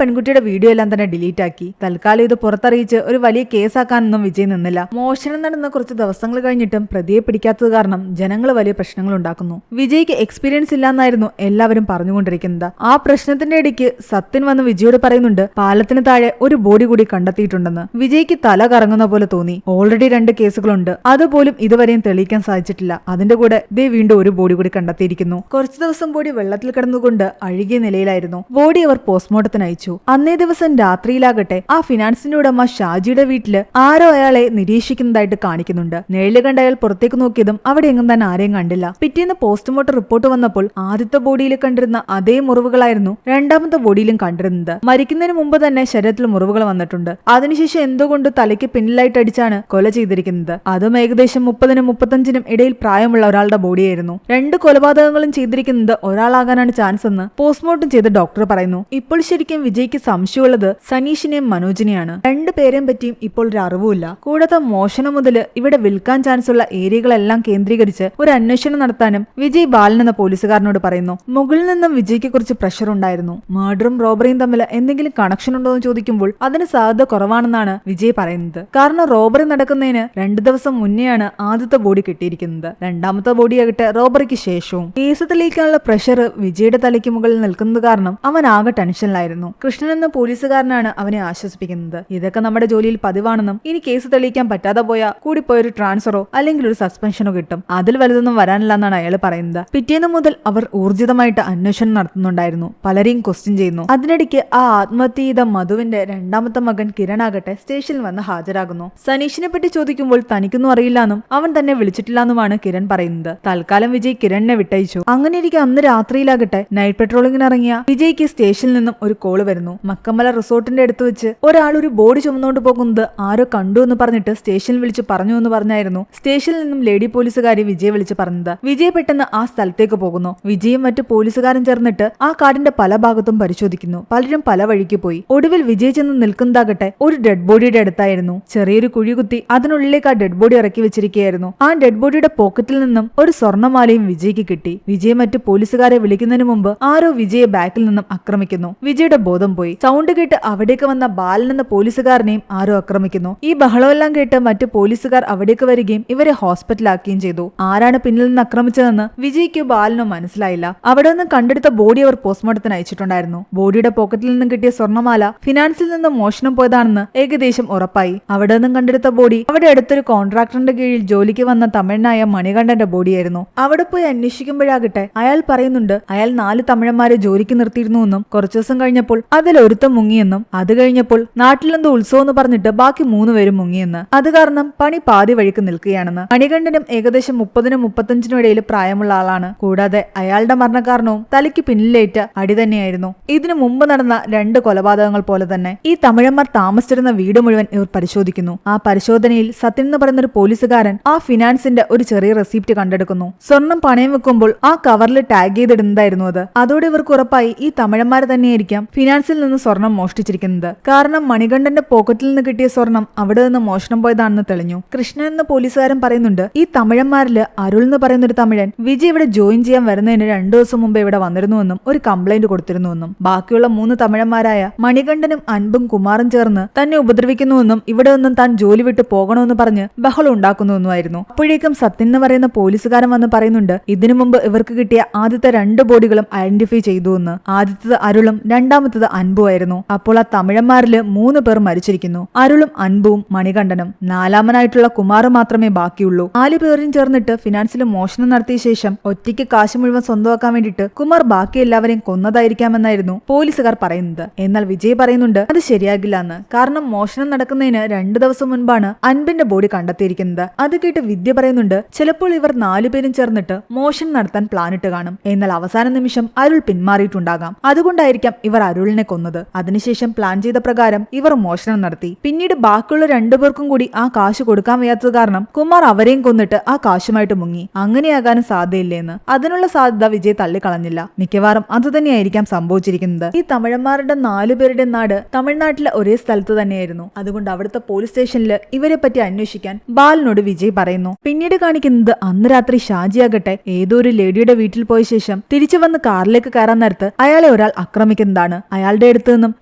പെൺകുട്ടിയുടെ വീഡിയോ എല്ലാം തന്നെ ഡിലീറ്റ് ആക്കി. തൽക്കാലം ഇത് പുറത്തറിയിച്ച് ഒരു വലിയ കേസാക്കാനൊന്നും വിജയ് നിന്നില്ല. മോഷണം നടന്ന കുറച്ച് ദിവസങ്ങൾ കഴിഞ്ഞിട്ടും പ്രതിയെ പിടിക്കാത്തത് കാരണം ജനങ്ങൾ വലിയ പ്രശ്നങ്ങൾ ഉണ്ടാക്കുന്നു. വിജയ്ക്ക് എക്സ്പീരിയൻസ് ഇല്ലാന്നായിരുന്നു എല്ലാവരും പറഞ്ഞുകൊണ്ടിരിക്കുന്നത്. ആ പ്രശ്നത്തിന്റെ ഇടയ്ക്ക് സത്യൻ വന്ന് വിജയോട് പറയുന്നുണ്ട് പാലത്തിന് താഴെ ഒരു ബോഡി കൂടി കണ്ടെത്തിയിട്ടുണ്ടെന്ന്. വിജയ്ക്ക് തല കറങ്ങുന്ന പോലെ തോന്നി. ഓൾറെഡി 2 കേസുകളുണ്ട്, അതുപോലും ഇതുവരെയും തെളിയിക്കാൻ സാധിച്ചിട്ടില്ല. അതിന്റെ കൂടെ വീണ്ടും ഒരു ബോഡി കൂടി കണ്ടെത്തിയിരിക്കുന്നു. കുറച്ചു ദിവസം ബോഡി വെള്ളത്തിൽ കിടന്നുകൊണ്ട് അഴുകിയ നിലയിലായിരുന്നു. ബോഡി അവർ പോസ്റ്റ്മോർട്ടത്തിന് അയച്ചു. അന്നേ ദിവസം രാത്രിയിലാകട്ടെ ആ ഫിനാൻസിന്റെ ഉടമ ഷാജിയുടെ വീട്ടില് ആരോ അയാളെ നിരീക്ഷിക്കുന്നതായിട്ട് കാണിക്കുന്നുണ്ട്. നിഴല് കണ്ട അയാൾ പുറത്തേക്ക് നോക്കിയതും അവിടെ എങ്ങും തന്നെ ആരെയും കണ്ടില്ല. പിറ്റേന്ന് പോസ്റ്റ്മോർട്ടം റിപ്പോർട്ട് വന്നപ്പോൾ ആദ്യത്തെ ബോഡിയിൽ കണ്ടിരുന്ന അതേ മുറിവുകളായിരുന്നു രണ്ടാമത്തെ ബോഡിയിലും കണ്ടിരുന്നത്. മരിക്കുന്നതിന് മുമ്പ് തന്നെ ശരീരത്തിൽ മുറിവുകൾ വന്നിട്ടുണ്ട്. അതിനുശേഷം എന്തുകൊണ്ട് തലയ്ക്ക് പിന്നിലായിട്ട് അടിച്ചാണ് കൊല ചെയ്തിരിക്കുന്നത്. അതും ഏകദേശം 30-നും 35-നും ഇടയിൽ പ്രായമുള്ള ഒരാളുടെ ബോഡിയായിരുന്നു. 2 കൊലപാതകങ്ങളും ചെയ്തിരിക്കുന്നത് ഒരാളാകാനാണ് ചാൻസ് എന്ന് പോസ്റ്റ്മോർട്ടം ചെയ്ത ഡോക്ടർ പറയുന്നു. ഇപ്പോൾ ശരിക്കും വിജയ്ക്ക് സംശയമുള്ളത് സനീഷിനെയും മനോജിനെയാണ്. 2 പേരെയും പറ്റിയും ഇപ്പോൾ ഒരു അറിവുമില്ല. കൂടാതെ മോഷണം മുതൽ ഇവിടെ വിൽക്കാൻ ചാൻസ് ഉള്ള ഏരിയകളെല്ലാം കേന്ദ്രീകരിച്ച് ഒരു അന്വേഷണം നടത്താനും വിജയ് ബാലൻ എന്ന പോലീസുകാരനോട് പറയുന്നു. മുകളിൽ നിന്നും വിജയ്ക്ക് കുറച്ച് പ്രഷർ ഉണ്ടായിരുന്നു. മർഡറും റോബറിയും തമ്മിൽ എന്തെങ്കിലും കണക്ഷൻ ഉണ്ടോ എന്ന് ചോദിക്കുമ്പോൾ അതിന് സാധ്യത കുറവാണെന്നാണ് വിജയ് പറയുന്നത്. കാരണം റോബറി നടക്കുന്നതിന് 2 ദിവസം മുന്നെയാണ് ആദ്യത്തെ ബോഡി കിട്ടിയിരിക്കുന്നത്. രണ്ടാമത്തെ ബോഡിയാകട്ടെ റോബറിക്ക് ശേഷവും. കേസ് തെളിയിക്കാനുള്ള പ്രഷർ വിജയുടെ തലയ്ക്ക് മുകളിൽ നിൽക്കുന്നത് കാരണം അവൻ ആകെ ടെൻഷനിലായിരുന്നു. കൃഷ്ണൻ എന്ന പോലീസുകാരനാണ് അവനെ ആശ്വസിപ്പിക്കുന്നത്. ഇതൊക്കെ നമ്മുടെ ജോലിയിൽ പതിവാണെന്നും ഇനി കേസ് തെളിയിക്കാൻ പറ്റാതെ പോയാൽ കൂടിപ്പോയൊരു ട്രാൻസ്ഫറോ അല്ലെങ്കിൽ ഒരു സസ്പെൻഷനോ കിട്ടും, അതിൽ വലുതൊന്നും വരാനില്ല എന്നാണ് അയാൾ പറയുന്നത്. പിറ്റേന്ന് മുതൽ അവർ ഊർജിതമായിട്ട് അന്വേഷണം നടത്തുന്നുണ്ടായിരുന്നു. പലരെയും ക്വസ്റ്റ്യൻ ചെയ്യുന്നു. അതിനിടയ്ക്ക് ആ ആത്മഹത്യ ചെയ്ത മധുവിന്റെ രണ്ടാമത്തെ മകൻ കിരൺ ആകട്ടെ സ്റ്റേഷനിൽ വന്ന് ഹാജരാകുന്നു. സനീഷിനെ പറ്റി ചോദിക്കുമ്പോൾ തനിക്കൊന്നും അറിയില്ലെന്നും അവൻ തന്നെ വിളിച്ചിട്ടില്ലെന്നുമാണ് കിരൺ പറയുന്നത്. തൽക്കാലം വിജയ് കിരണിനെ വിട്ടയച്ചു. അങ്ങനെയിരിക്കെ അന്ന് രാത്രിയിലാകട്ടെ നൈറ്റ് പെട്രോളിങ്ങിന് ഇറങ്ങിയ വിജയ്ക്ക് സ്റ്റേഷനിൽ നിന്നും ഒരു കോള് വരുന്നു. മക്കമല റിസോർട്ടിന്റെ അടുത്ത് വെച്ച് ഒരാൾ ഒരു ബോഡി ചുമന്നുകൊണ്ട് പോകുന്നത് ആരോ കണ്ടു എന്ന് പറഞ്ഞിട്ട് സ്റ്റേഷനിൽ വിളിച്ച് പറഞ്ഞു എന്ന് പറഞ്ഞായിരുന്നു സ്റ്റേഷനിൽ നിന്നും ലേഡി പോലീസുകാരി വിജയ് വിളിച്ച് പറഞ്ഞത്. വിജയ് പെട്ടെന്ന് ആ സ്ഥലത്തേക്ക് പോകുന്നു. വിജയും മറ്റു പോലീസുകാരും ചേർന്നിട്ട് ആ കാടിന്റെ പല ഭാഗത്തും പരിശോധിക്കുന്നു. പലരും പല വഴിക്ക് പോയി. ഒടുവിൽ വിജയ് ചെന്ന് നിൽക്കുന്നതാകട്ടെ ഒരു ഡെഡ് ബോഡിയുടെ അടുത്തായിരുന്നു. ചെറിയൊരു കുഴി കുത്തി അതിനുള്ളിലേക്ക് ആ ഡെഡ് ബോഡി ഇറക്കി വെച്ചിരിക്കുകയായിരുന്നു. ആ ഡെഡ് ബോഡിയുടെ പോക്കറ്റിൽ നിന്നും ഒരു സ്വർണ്ണമാലയും വിജയ്ക്ക് കിട്ടി. വിജയ് മറ്റു പോലീസുകാരെ വിളിക്കുന്നതിന് മുമ്പ് ആരോ വിജയെ ബാക്കിൽ നിന്നും ആക്രമിക്കുന്നു. വിജയുടെ ബോധം പോയി. സൗണ്ട് കേട്ട് അവിടേക്ക് വന്ന ബാലൻ എന്ന പോലീസുകാരനെയും ആരോ ആക്രമിക്കുന്നു. ഈ ബഹളമെല്ലാം കേട്ട് മറ്റു പോലീസുകാർ അവിടേക്ക് വരികയും ഇവരെ ഹോസ്പിറ്റലാക്കുകയും ചെയ്തു. ആരാണ് പിന്നിൽ നിന്ന് ആക്രമിച്ചതെന്ന് വിജയ്ക്കോ ബാലനോ മനസ്സിലായില്ല. അവിടെ നിന്ന് കണ്ടെടുത്ത ബോഡി അവർ പോസ്റ്റ്മോർട്ടത്തിന് അയച്ചിട്ടുണ്ടായിരുന്നു. ബോഡിയുടെ പോക്കറ്റിൽ നിന്നും കിട്ടിയ സ്വർണ്ണമാല ഫിനാൻസിൽ നിന്നും മോഷണം പോയതാണെന്ന് ഏകദേശം ഉറപ്പായി. അവിടെ നിന്നും കണ്ടെടുത്ത ബോഡി അവിടെ അടുത്തൊരു കോൺട്രാക്ടറിന്റെ കീഴിൽ ജോലിക്ക് വന്ന തമിഴനായ മണികണ്ഠന്റെ ബോഡിയായിരുന്നു. അവിടെ പോയി അന്വേഷിക്കുമ്പോഴാകട്ടെ അയാൾ പറയുന്നുണ്ട് അയാൾ 4 തമിഴന്മാരെ ജോലിക്ക് നിർത്തിയിരുന്നുവെന്നും കുറച്ചു ദിവസം കഴിഞ്ഞപ്പോൾ അതിലൊരുത്തം മുങ്ങിയെന്നും അത് കഴിഞ്ഞപ്പോൾ നാട്ടിലെന്തോ ഉത്സവം എന്ന് പറഞ്ഞിട്ട് ബാക്കി 3 പേരും മുങ്ങിയെന്ന്. അത് കാരണം പണി പാതി വഴിക്ക് നിൽക്കുകയാണെന്ന്. മണികണ്ഠനും ഏകദേശം 30-നും 35-നും ഇടയിൽ പ്രായമുള്ള ആളാണ്. കൂടാതെ അയാളുടെ മരണകാരണവും തലയ്ക്ക് പിന്നിലേറ്റ അടി തന്നെയായിരുന്നു. ഇതിനു മുമ്പ് നടന്ന 2 കൊലപാതകങ്ങൾ പോലെ തന്നെ ഈ തമിഴന്മാർ താമസിച്ചിരുന്ന വീട് മുഴുവൻ ഇവർ പരിശോധിക്കുന്നു. ആ പരിശോധനയിൽ സത്യൻ എന്ന് പറയുന്ന ഒരു പോലീസുകാരൻ ആ ഫിനാൻസിന്റെ ഒരു ചെറിയ റെസിപ്റ്റ് കണ്ടെടുക്കുന്നു. സ്വർണം പണയം വെക്കുമ്പോൾ ആ കവറിൽ ടാഗ് ചെയ്തിടുന്നതായിരുന്നു അത്. അതോടെ ഇവർക്ക് ഉറപ്പായി ഈ തമിഴന്മാർ തന്നെയായിരിക്കാം ഫിനാൻസിൽ നിന്ന് സ്വർണം മോഷ്ടിച്ചിരിക്കുന്നത്. കാരണം മണികണ്ഠന്റെ പോക്കറ്റിൽ നിന്ന് കിട്ടിയ സ്വർണം അവിടെ നിന്ന് മോഷണം പോയതാണെന്ന് തെളിഞ്ഞു. കൃഷ്ണൻ എന്ന പോലീസുകാരൻ പറയുന്നുണ്ട് ഈ തമിഴന്മാരില് അരുൾ എന്ന് പറയുന്ന ഒരു തമിഴൻ വിജയ് ഇവിടെ ജോയിൻ ചെയ്യാൻ വരുന്നതിന് 2 ദിവസം മുമ്പ് ഇവിടെ വന്നിരുന്നുവെന്നും ഒരു കംപ്ലൈന്റ് കൊടുത്തിരുന്നുവെന്നും ബാക്കിയുള്ള 3 തമിഴന്മാരായ മണികണ്ഠനും അൻപും കുമാറും ചേർന്ന് തന്നെ ഉപദ്രവിക്കുന്നുവെന്നും ഇവിടെ നിന്നും താൻ ജോലി വിട്ട് പോകണമെന്ന് പറഞ്ഞ് ബഹളം ഉണ്ടാക്കുന്നുവെന്നുമായിരുന്നു. അപ്പോഴേക്കും സത്യൻ എന്ന് പറയുന്ന പോലീസുകാരൻ വന്ന് പറയുന്നുണ്ട് ഇതിനു മുമ്പ് ഇവർക്ക് കിട്ടിയ ആദ്യത്തെ 2 ബോഡികളും ഐഡന്റിഫൈ ചെയ്തുവെന്ന്. ആദ്യത്തത് അരുളും രണ്ടാമത്തത് അൻപുമായിരുന്നു. അപ്പോൾ ആ തമിഴന്മാരില് 3 പേർ മരിച്ചിരിക്കുന്നു. അരുളും അൻപുവും മണികണ്ഠനും. 4ാമനായിട്ടുള്ള കുമാർ മാത്രമേ ബാക്കിയുള്ളൂ. 4 പേരും ചേർന്നിട്ട് ഫിനാൻസിൽ മോഷണം നടത്തിയ ശേഷം ഒറ്റയ്ക്ക് കാശ് മുഴുവൻ സ്വന്തമാക്കാൻ വേണ്ടിയിട്ട് കുമാർ ബാക്കി എല്ലാവരെയും കൊന്നതായിരിക്കാമെന്നായിരുന്നു പോലീസുകാർ പറയുന്നത്. എന്നാൽ വിജയ് പറയുന്നുണ്ട് അത് ശരിയാകില്ല എന്ന്. കാരണം മോഷണം നടക്കുന്നതിന് 2 ദിവസം മുൻപാണ് അൻപിന്റെ ബോഡി കണ്ടെത്തിയിരിക്കുന്നത്. അത് കേട്ട് വിദ്യ പറയുന്നുണ്ട് ചിലപ്പോൾ ഇവർ 4 പേരും ചേർന്നിട്ട് മോഷണം നടത്താൻ പ്ലാനിട്ട് കാണും. എന്നാൽ അവസാന നിമിഷം അരുൾ പിന്മാറിയിട്ടുണ്ടാകാം. അതുകൊണ്ടായിരിക്കാം ഇവർ അരുളിനെ കൊന്നത്. അതിനുശേഷം പ്ലാൻ ചെയ്ത പ്രകാരം ഇവർ മോഷണം നടത്തി. പിന്നീട് ബാക്കിയുള്ള 2 പേർക്കും കൂടി ആ കാശ് കൊടുക്കാൻ വയ്യാത്തത് കാരണം കുമാർ അവരെയും കൊന്നിട്ട് ആ കാശുമായിട്ട് മുങ്ങി. അങ്ങനെയാകാനും സാധ്യതയില്ലേന്ന്. അതിനുള്ള സാധ്യത വിജയ് തള്ളിക്കളഞ്ഞില്ല. മിക്കവാറും അതുതന്നെയായിരിക്കാം സംഭവിച്ചിരിക്കുന്നത്. ഈ തമിഴന്മാരുടെ 4 പേരുടെ നാട് തമിഴ്നാട്ടിലെ ഒരേ സ്ഥലത്ത് തന്നെയായിരുന്നു. അതുകൊണ്ട് അവിടുത്തെ പോലീസ് സ്റ്റേഷനിൽ ഇവരെ പറ്റി അന്വേഷിക്കാൻ ബാലനോട് വിജയ് പറയുന്നു. പിന്നീട് കാണിക്കുന്നത് അന്ന് രാത്രി ഷാജിയാകട്ടെ ഏതോ ഒരു ലേഡിയുടെ വീട്ടിൽ പോയ ശേഷം തിരിച്ചു വന്ന് കാറിലേക്ക് കയറാൻ നേരത്ത് സമയത്ത് അയാളെ ഒരാൾ ആക്രമിക്കുന്നതാണ്. അയാളുടെ അടുത്ത് നിന്നും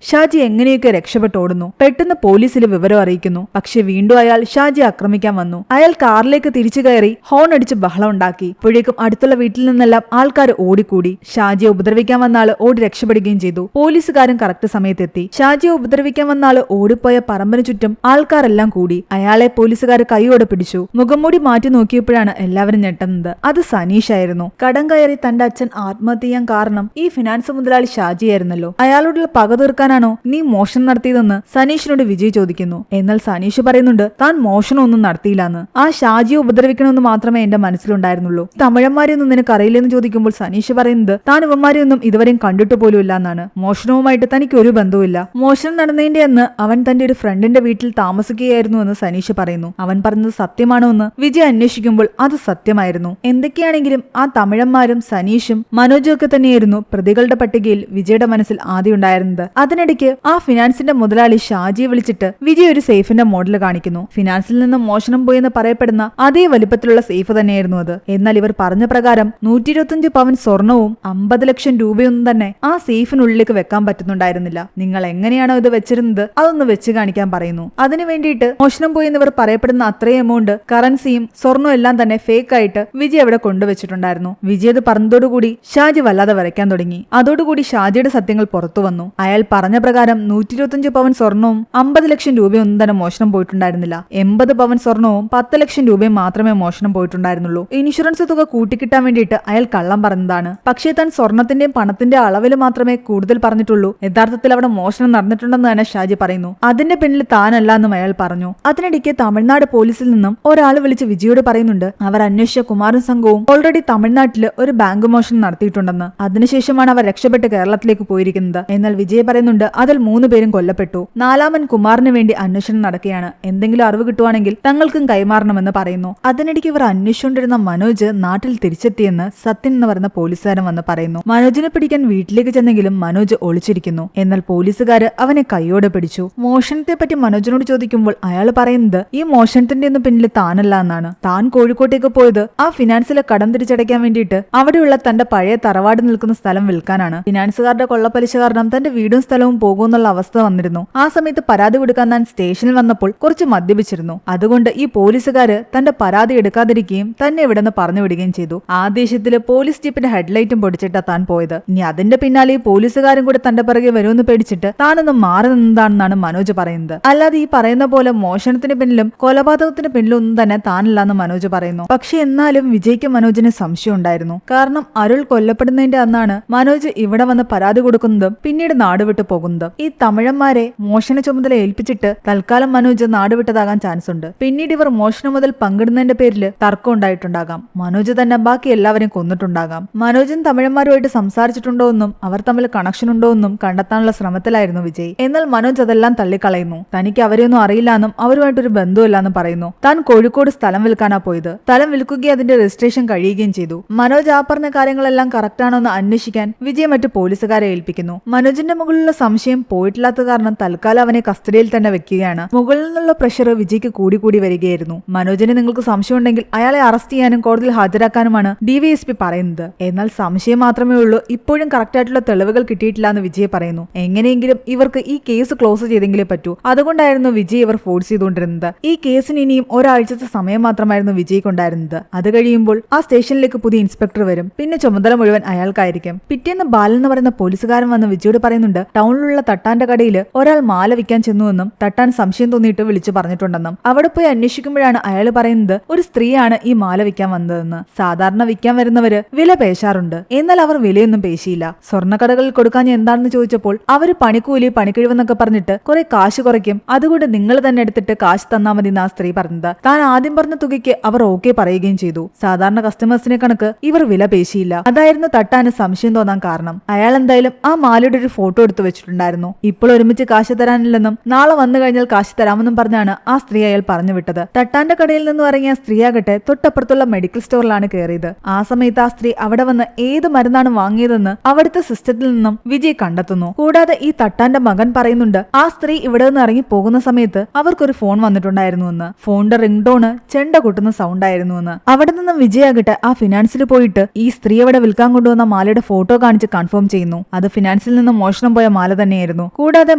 ഷാജി എങ്ങനെയൊക്കെ രക്ഷപ്പെട്ടോടുന്നു. പെട്ടെന്ന് പോലീസിൽ വിവരം അറിയിക്കുന്നു. പക്ഷെ വീണ്ടും അയാൾ ഷാജി ആക്രമിക്കാൻ വന്നു. അയാൾ കാറിലേക്ക് തിരിച്ചു കയറി ഹോൺ അടിച്ച് ബഹളം ഉണ്ടാക്കി. അപ്പോഴേക്കും അടുത്തുള്ള വീട്ടിൽ നിന്നെല്ലാം ആൾക്കാർ ഓടിക്കൂടി. ഷാജിയെ ഉപദ്രവിക്കാൻ വന്ന ആള് ഓടി രക്ഷപ്പെടുകയും ചെയ്തു. പോലീസുകാരൻ കറക്റ്റ് സമയത്തെത്തി. ഷാജിയെ ഉപദ്രവിക്കാൻ വന്ന ആള് ഓടിപ്പോയ പറമ്പിന് ചുറ്റും ആൾക്കാരെല്ലാം കൂടി. അയാളെ പോലീസുകാർ കൈയോടെ പിടിച്ചു. മുഖംമൂടി മാറ്റി നോക്കിയപ്പോഴാണ് എല്ലാവരും ഞെട്ടുന്നത്. അത് സനീഷായിരുന്നു. കടം കയറി തന്റെ അച്ഛൻ ആത്മഹത്യ ചെയ്യാൻ കാരണം ഈ ഫിനാൻസ് മുതലാളി ഷാജിയായിരുന്നല്ലോ. അയാളോടുള്ള പക തീർക്കാനാണോ നീ മോഷണം നടത്തിയതെന്ന് സനീഷിനോട് വിജയ് ചോദിക്കുന്നു. എന്നാൽ സനീഷ് പറയുന്നുണ്ട് താൻ മോഷണമൊന്നും നടത്തിയില്ലെന്ന്. ആ ഷാജിയെ ഉപദ്രവിക്കണമെന്ന് മാത്രമേ എന്റെ മനസ്സിലുണ്ടായിരുന്നുള്ളൂ. തമിഴന്മാരെയൊന്നും നിനക്ക് അറിയില്ലെന്ന് ചോദിക്കുമ്പോൾ സനീഷ് പറയുന്നത് താൻ ഇവന്മാരെയൊന്നും ഇതുവരെയും കണ്ടിട്ട് പോലും ഇല്ല എന്നാണ്. മോഷണവുമായിട്ട് തനിക്ക് ഒരു ബന്ധവുമില്ല. മോഷണം നടന്നതിന്റെ അന്ന് അവൻ തന്റെ ഒരു ഫ്രണ്ടിന്റെ വീട്ടിൽ താമസിക്കുകയായിരുന്നു എന്ന് സനീഷ് പറയുന്നു. അവൻ പറഞ്ഞത് സത്യമാണോ എന്ന് വിജയ് അന്വേഷിക്കുമ്പോൾ അത് സത്യമായിരുന്നു. എന്തൊക്കെയാണെങ്കിലും ആ തമിഴന്മാരും സനീഷും മനോജും ഒക്കെ തന്നെയായിരുന്നു പ്രതികളുടെ പട്ടികയിൽ വിജയുടെ മനസ്സിൽ ആദ്യം ഉണ്ടായിരുന്നത്. അതിനിടയ്ക്ക് ആ ഫിനാൻസിന്റെ മുതലാളി ഷാജിയെ വിളിച്ചിട്ട് വിജയ് ഒരു സേഫിന്റെ മോഡൽ കാണിക്കുന്നു. ഫിനാൻസിൽ നിന്നും മോഷണം പോയെന്ന് പറയപ്പെടുന്ന അതേ വലിപ്പത്തിലുള്ള സേഫ് തന്നെയായിരുന്നു അത്. എന്നാൽ ഇവർ പറഞ്ഞ പ്രകാരം 125 പവൻ സ്വർണവും 50 ലക്ഷം രൂപയൊന്നും തന്നെ ആ സേഫിനുള്ളിലേക്ക് വെക്കാൻ പറ്റുന്നുണ്ടായിരുന്നില്ല. നിങ്ങൾ എങ്ങനെയാണോ ഇത് വെച്ചിരുന്നത് അതൊന്ന് വെച്ച് കാണിക്കാൻ പറയുന്നു. അതിനു വേണ്ടിയിട്ട് മോഷണം പോയെന്നിവർ പറയപ്പെടുന്ന അത്രയും എമൗണ്ട് കറൻസിയും സ്വർണ്ണവും എല്ലാം തന്നെ ഫേക്ക് ആയിട്ട് വിജയ് അവിടെ കൊണ്ടുവച്ചിട്ടുണ്ടായിരുന്നു. വിജയ് അത് പറഞ്ഞതോടുകൂടി ഷാജി വല്ലാതെ വരയ്ക്കാൻ തുടങ്ങി. അതോടുകൂടി ഷാജിയുടെ സത്യങ്ങൾ പുറത്തു വന്നു. അയാൾ പറഞ്ഞ പ്രകാരം 125 പവൻ സ്വർണവും 50 ലക്ഷം രൂപയൊന്നും തന്നെ മോഷണം പോയിട്ടുണ്ടായിരുന്നില്ല. 80 പവൻ സ്വർണവും 10 ലക്ഷം രൂപയും മാത്രമേ മോഷണം പോയിട്ടുണ്ടായിരുന്നുള്ളൂ. ഇൻഷുറൻസ് തുക കൂട്ടിക്കിട്ടാൻ വേണ്ടിയിട്ട് അയാൾ കള്ളം പറഞ്ഞതാണ്. പക്ഷേ താൻ സ്വർണത്തിന്റെയും പണത്തിന്റെ അളവിൽ മാത്രമേ കൂടുതൽ പറഞ്ഞിട്ടുള്ളൂ. യഥാർത്ഥത്തിൽ അവിടെ മോഷണം നടന്നിട്ടുണ്ടെന്ന് തന്നെ ഷാജി പറയുന്നു. അതിന്റെ പിന്നിൽ താനല്ല എന്നും അയാൾ പറഞ്ഞു. അതിനിടയ്ക്ക് തമിഴ്നാട് പോലീസിൽ നിന്നും ഒരാൾ വിളിച്ച് വിജയോട് പറയുന്നുണ്ട് അവർ അന്വേഷിച്ച കുമാരൻ സംഘവും ഓൾറെഡി തമിഴ്നാട്ടില് ഒരു ബാങ്ക് മോഷണം നടത്തിയിട്ടുണ്ടെന്ന്. അതിനുശേഷമാണ് അവർ രക്ഷപ്പെട്ട് കേരളത്തിലേക്ക് പോയിരിക്കുന്നത്. എന്നാൽ വിജയ് പറയുന്നുണ്ട് അതിൽ 3 പേരും കൊല്ലപ്പെട്ടു. 4-മൻ കുമാറിന് വേണ്ടി അന്വേഷണം നടക്കുകയാണ്. എന്തെങ്കിലും അറിവ് കിട്ടുവാണെങ്കിൽ തങ്ങൾക്കും കൈമാറണമെന്ന് പറയുന്നു. അതിനിടയ്ക്ക് ഇവർ അന്വേഷിച്ചുകൊണ്ടിരുന്ന മനോജ് നാട്ടിൽ തിരിച്ചെത്തിയെന്ന് സത്യൻ എന്ന് പറയുന്ന പോലീസുകാരൻ വന്ന് പറയുന്നു. മനോജിനെ പിടിക്കാൻ വീട്ടിലേക്ക് ചെന്നെങ്കിലും മനോജ് ഒളിച്ചിരിക്കുന്നു. എന്നാൽ പോലീസുകാര് അവനെ കൈയോടെ പിടിച്ചു. മോഷണത്തെ പറ്റി മനോജിനോട് ചോദിക്കുമ്പോൾ അയാൾ പറയുന്നത് ഈ മോഷണത്തിന്റെ ഒന്നും പിന്നിൽ താനല്ല എന്നാണ്. താൻ കോഴിക്കോട്ടേക്ക് പോയത് ആ ഫിനാൻസിലെ കടം തിരിച്ചടയ്ക്കാൻ വേണ്ടിയിട്ട് അവിടെയുള്ള തന്റെ പഴയ തറവാട് നിൽക്കുന്ന സ്ഥലം വിൽക്കാനാണ്. ഫിനാൻസുകാരുടെ കൊള്ളപ്പലിശ കാരണം തന്റെ വീടും സ്ഥലവും പോകുമെന്നുള്ള അവസ്ഥ വന്നിരുന്നു. ആ സമയത്ത് പരാതി കൊടുക്കാൻ താൻ സ്റ്റേഷനിൽ വന്നപ്പോൾ കുറച്ച് മദ്യപിച്ചിരുന്നു. അതുകൊണ്ട് ഈ പോലീസുകാര് തന്റെ പരാതി എടുക്കാതിരിക്കുകയും തന്നെ ഇവിടെ നിന്ന് പറഞ്ഞു വിടുകയും ചെയ്തു. ആ ദേഷ്യത്തില് പോലീസ് ജീപ്പിന്റെ ഹെഡ്ലൈറ്റും പൊടിച്ചിട്ടാ താൻ പോയത്. ഇനി അതിന്റെ പിന്നാലെ ഈ പോലീസുകാരും കൂടെ തന്റെ പിറകെ വരുമെന്ന് പേടിച്ചിട്ട് താനൊന്ന് മാറി നിന്നതാണെന്നാണ് മനോജ് പറയുന്നത്. അല്ലാതെ ഈ പറയുന്ന പോലെ മോഷണത്തിന് പിന്നിലും കൊലപാതകത്തിന് പിന്നിലും ഒന്നും തന്നെ താനില്ലാന്ന് മനോജ് പറയുന്നു. പക്ഷെ എന്നാലും വിജയ്ക്ക് മനോജിന് സംശയം ഉണ്ടായിരുന്നു. കാരണം അരുൾ കൊല്ലപ്പെടുന്നതിന്റെ അന്നാണ് മനോജ് ഇവിടെ വന്ന് പരാതി കൊടുക്കുന്നതും പിന്നീട് നാടുവിട്ടു പോകുന്നതും. ഈ തമിഴന്മാരെ മോഷണ ചുമതല ഏൽപ്പിച്ചിട്ട് തൽക്കാലം മനോജ് നാടുവിട്ടതാകാൻ ചാൻസ് ഉണ്ട്. പിന്നീട് ഇവർ മോഷണം മുതൽ പങ്കിടുന്നതിന്റെ പേരിൽ തർക്കം ഉണ്ടായിട്ടുണ്ടാകാം. മനോജ് തന്നെ ബാക്കി എല്ലാവരെയും കൊന്നിട്ടുണ്ടാകാം. മനോജും തമിഴന്മാരുമായിട്ട് സംസാരിച്ചിട്ടുണ്ടോ എന്നും അവർ തമ്മിൽ കണക്ഷൻ ഉണ്ടോ എന്നും കണ്ടെത്താനുള്ള ശ്രമത്തിലായിരുന്നു വിജയ്. എന്നാൽ മനോജ് അതെല്ലാം തള്ളിക്കളയുന്നു. തനിക്ക് അവരെയൊന്നും അറിയില്ലാന്നും അവരുമായിട്ടൊരു ബന്ധമില്ലാന്നും പറയുന്നു. താൻ കോഴിക്കോട് സ്ഥലം വിൽക്കാനാ പോയത്. സ്ഥലം വിൽക്കുകയും അതിന്റെ രജിസ്ട്രേഷൻ കഴിയുകയും ചെയ്തു. മനോജ് ആ പറഞ്ഞ കാര്യങ്ങളെല്ലാം കറക്റ്റ് ആണോ എന്ന് അന്വേഷിക്കാൻ വിജയ് മറ്റു പോലീസുകാരെ ഏൽപ്പിക്കുന്നു. മനോജിന്റെ മുകളിലുള്ള സംശയം പോയിട്ടില്ലാത്ത കാരണം തൽക്കാലം അവനെ കസ്റ്റഡിയിൽ തന്നെ വെക്കുകയാണ്. മുകളിൽ നിന്നുള്ള പ്രഷർ വിജയ്ക്ക് കൂടി വരികയായിരുന്നു. മനോജിനെ നിങ്ങൾക്ക് സംശയം ഉണ്ടെങ്കിൽ അയാളെ അറസ്റ്റ് ചെയ്യാനും കോടതിയിൽ ഹാജരാക്കാനുമാണ് DYSP പറയുന്നത്. എന്നാൽ സംശയം മാത്രമേ ഉള്ളൂ. ഇപ്പോഴും കറക്റ്റ് ആയിട്ടുള്ള തെളിവുകൾ കിട്ടിയിട്ടില്ല എന്ന് വിജയ് പറയുന്നു. എങ്ങനെയെങ്കിലും ഇവർക്ക് ഈ കേസ് ക്ലോസ് ചെയ്തെങ്കിലേ പറ്റൂ. അതുകൊണ്ടായിരുന്നു വിജയ് ഇവർ ഫോഴ്സ് ചെയ്തുകൊണ്ടിരുന്നത്. ഈ കേസിന് ഇനിയും ഒരാഴ്ചത്തെ സമയം മാത്രമായിരുന്നു വിജയ്ക്ക് ഉണ്ടായിരുന്നത്. അത് കഴിയുമ്പോൾ ആ സ്റ്റേഷനിലേക്ക് പുതിയ ഇൻസ്പെക്ടർ വരും. പിന്നെ ചുമതല മുഴുവൻ അയാൾക്കായിരിക്കും. പിറ്റേന്ന് ബാലൻ എന്ന് പറയുന്ന പോലീസുകാരൻ വന്ന് വിജയോട് പറയുന്നുണ്ട് ടൗണിലുള്ള തട്ടാന്റെ കടയിൽ ഒരാൾ മാല വിൽക്കാൻ ചെന്നുവെന്നും തട്ടാൻ സംശയം തോന്നിയിട്ട് വിളിച്ചു പറഞ്ഞിട്ടുണ്ടെന്നും. അവിടെ പോയി അന്വേഷിക്കുമ്പോഴാണ് അയാൾ പറയുന്നത് ഒരു സ്ത്രീയാണ് ഈ മാല വിൽക്കാൻ വന്നതെന്ന്. സാധാരണ വിൽക്കാൻ വരുന്നവര് വില പേശാറുണ്ട്. എന്നാൽ അവർ വിലയൊന്നും പേശിയില്ല. സ്വർണ്ണക്കടകളിൽ കൊടുക്കാൻ എന്താണെന്ന് ചോദിച്ചപ്പോൾ അവര് പണിക്കൂലി പണിക്കിഴിവെന്നൊക്കെ പറഞ്ഞിട്ട് കുറെ കാശ് കുറയ്ക്കും. അതുകൊണ്ട് നിങ്ങൾ തന്നെ എടുത്തിട്ട് കാശ് തന്നാ മതി എന്നാ സ്ത്രീ പറഞ്ഞത്. താൻ ആദ്യം പറഞ്ഞ തുകയ്ക്ക് അവർ ഓക്കെ പറയുകയും ചെയ്തു. സാധാരണ കസ്റ്റമേഴ്സിനെ കണക്ക് ഇവർ വില പേശിയില്ല. അതായിരുന്നു തട്ടാന് സംശയം തോന്നാൻ കാരണം. അയാൾ എന്തായാലും ആ മാലയുടെ ഒരു ഫോട്ടോ എടുത്തു വെച്ചിട്ടുണ്ടായിരുന്നു. ഇപ്പോൾ ഒരുമിച്ച് കാശ് തരാനില്ലെന്നും നാളെ വന്നു കഴിഞ്ഞാൽ കാശ് തരാമെന്നും പറഞ്ഞാണ് ആ സ്ത്രീ അയാൾ പറഞ്ഞു വിട്ടത്. തട്ടാന്റെ കടയിൽ നിന്നും ഇറങ്ങിയ സ്ത്രീയാകട്ടെ തൊട്ടപ്പുറത്തുള്ള മെഡിക്കൽ സ്റ്റോറിലാണ് കയറിയത്. ആ സമയത്ത് ആ സ്ത്രീ അവിടെ വന്ന് ഏത് മരുന്നാണ് വാങ്ങിയതെന്ന് അവിടുത്തെ സിസ്റ്റത്തിൽ നിന്നും വിജയ് കണ്ടെത്തുന്നു. കൂടാതെ ഈ തട്ടാന്റെ മകൻ പറയുന്നുണ്ട് ആ സ്ത്രീ ഇവിടെ നിന്ന് ഇറങ്ങി പോകുന്ന സമയത്ത് അവർക്കൊരു ഫോൺ വന്നിട്ടുണ്ടായിരുന്നുവെന്ന്. ഫോണിന്റെ റിംഗ് ടോണ് ചെണ്ട കൊട്ടുന്ന സൗണ്ട് ആയിരുന്നുവെന്ന്. അവിടെ നിന്നും വിജയാകട്ടെ ആ ഫിനാൻസിൽ പോയിട്ട് ഈ സ്ത്രീ അവിടെ വിൽക്കാൻ കൊണ്ടുവന്ന മാലയുടെ ഫോട്ടോ കാണിച്ച് കൺഫേം ചെയ്യുന്നു. അത് ഫിനാൻസിൽ നിന്ന് മോഷണം പോയ മാല തന്നെയായിരുന്നു. കൂടാതെ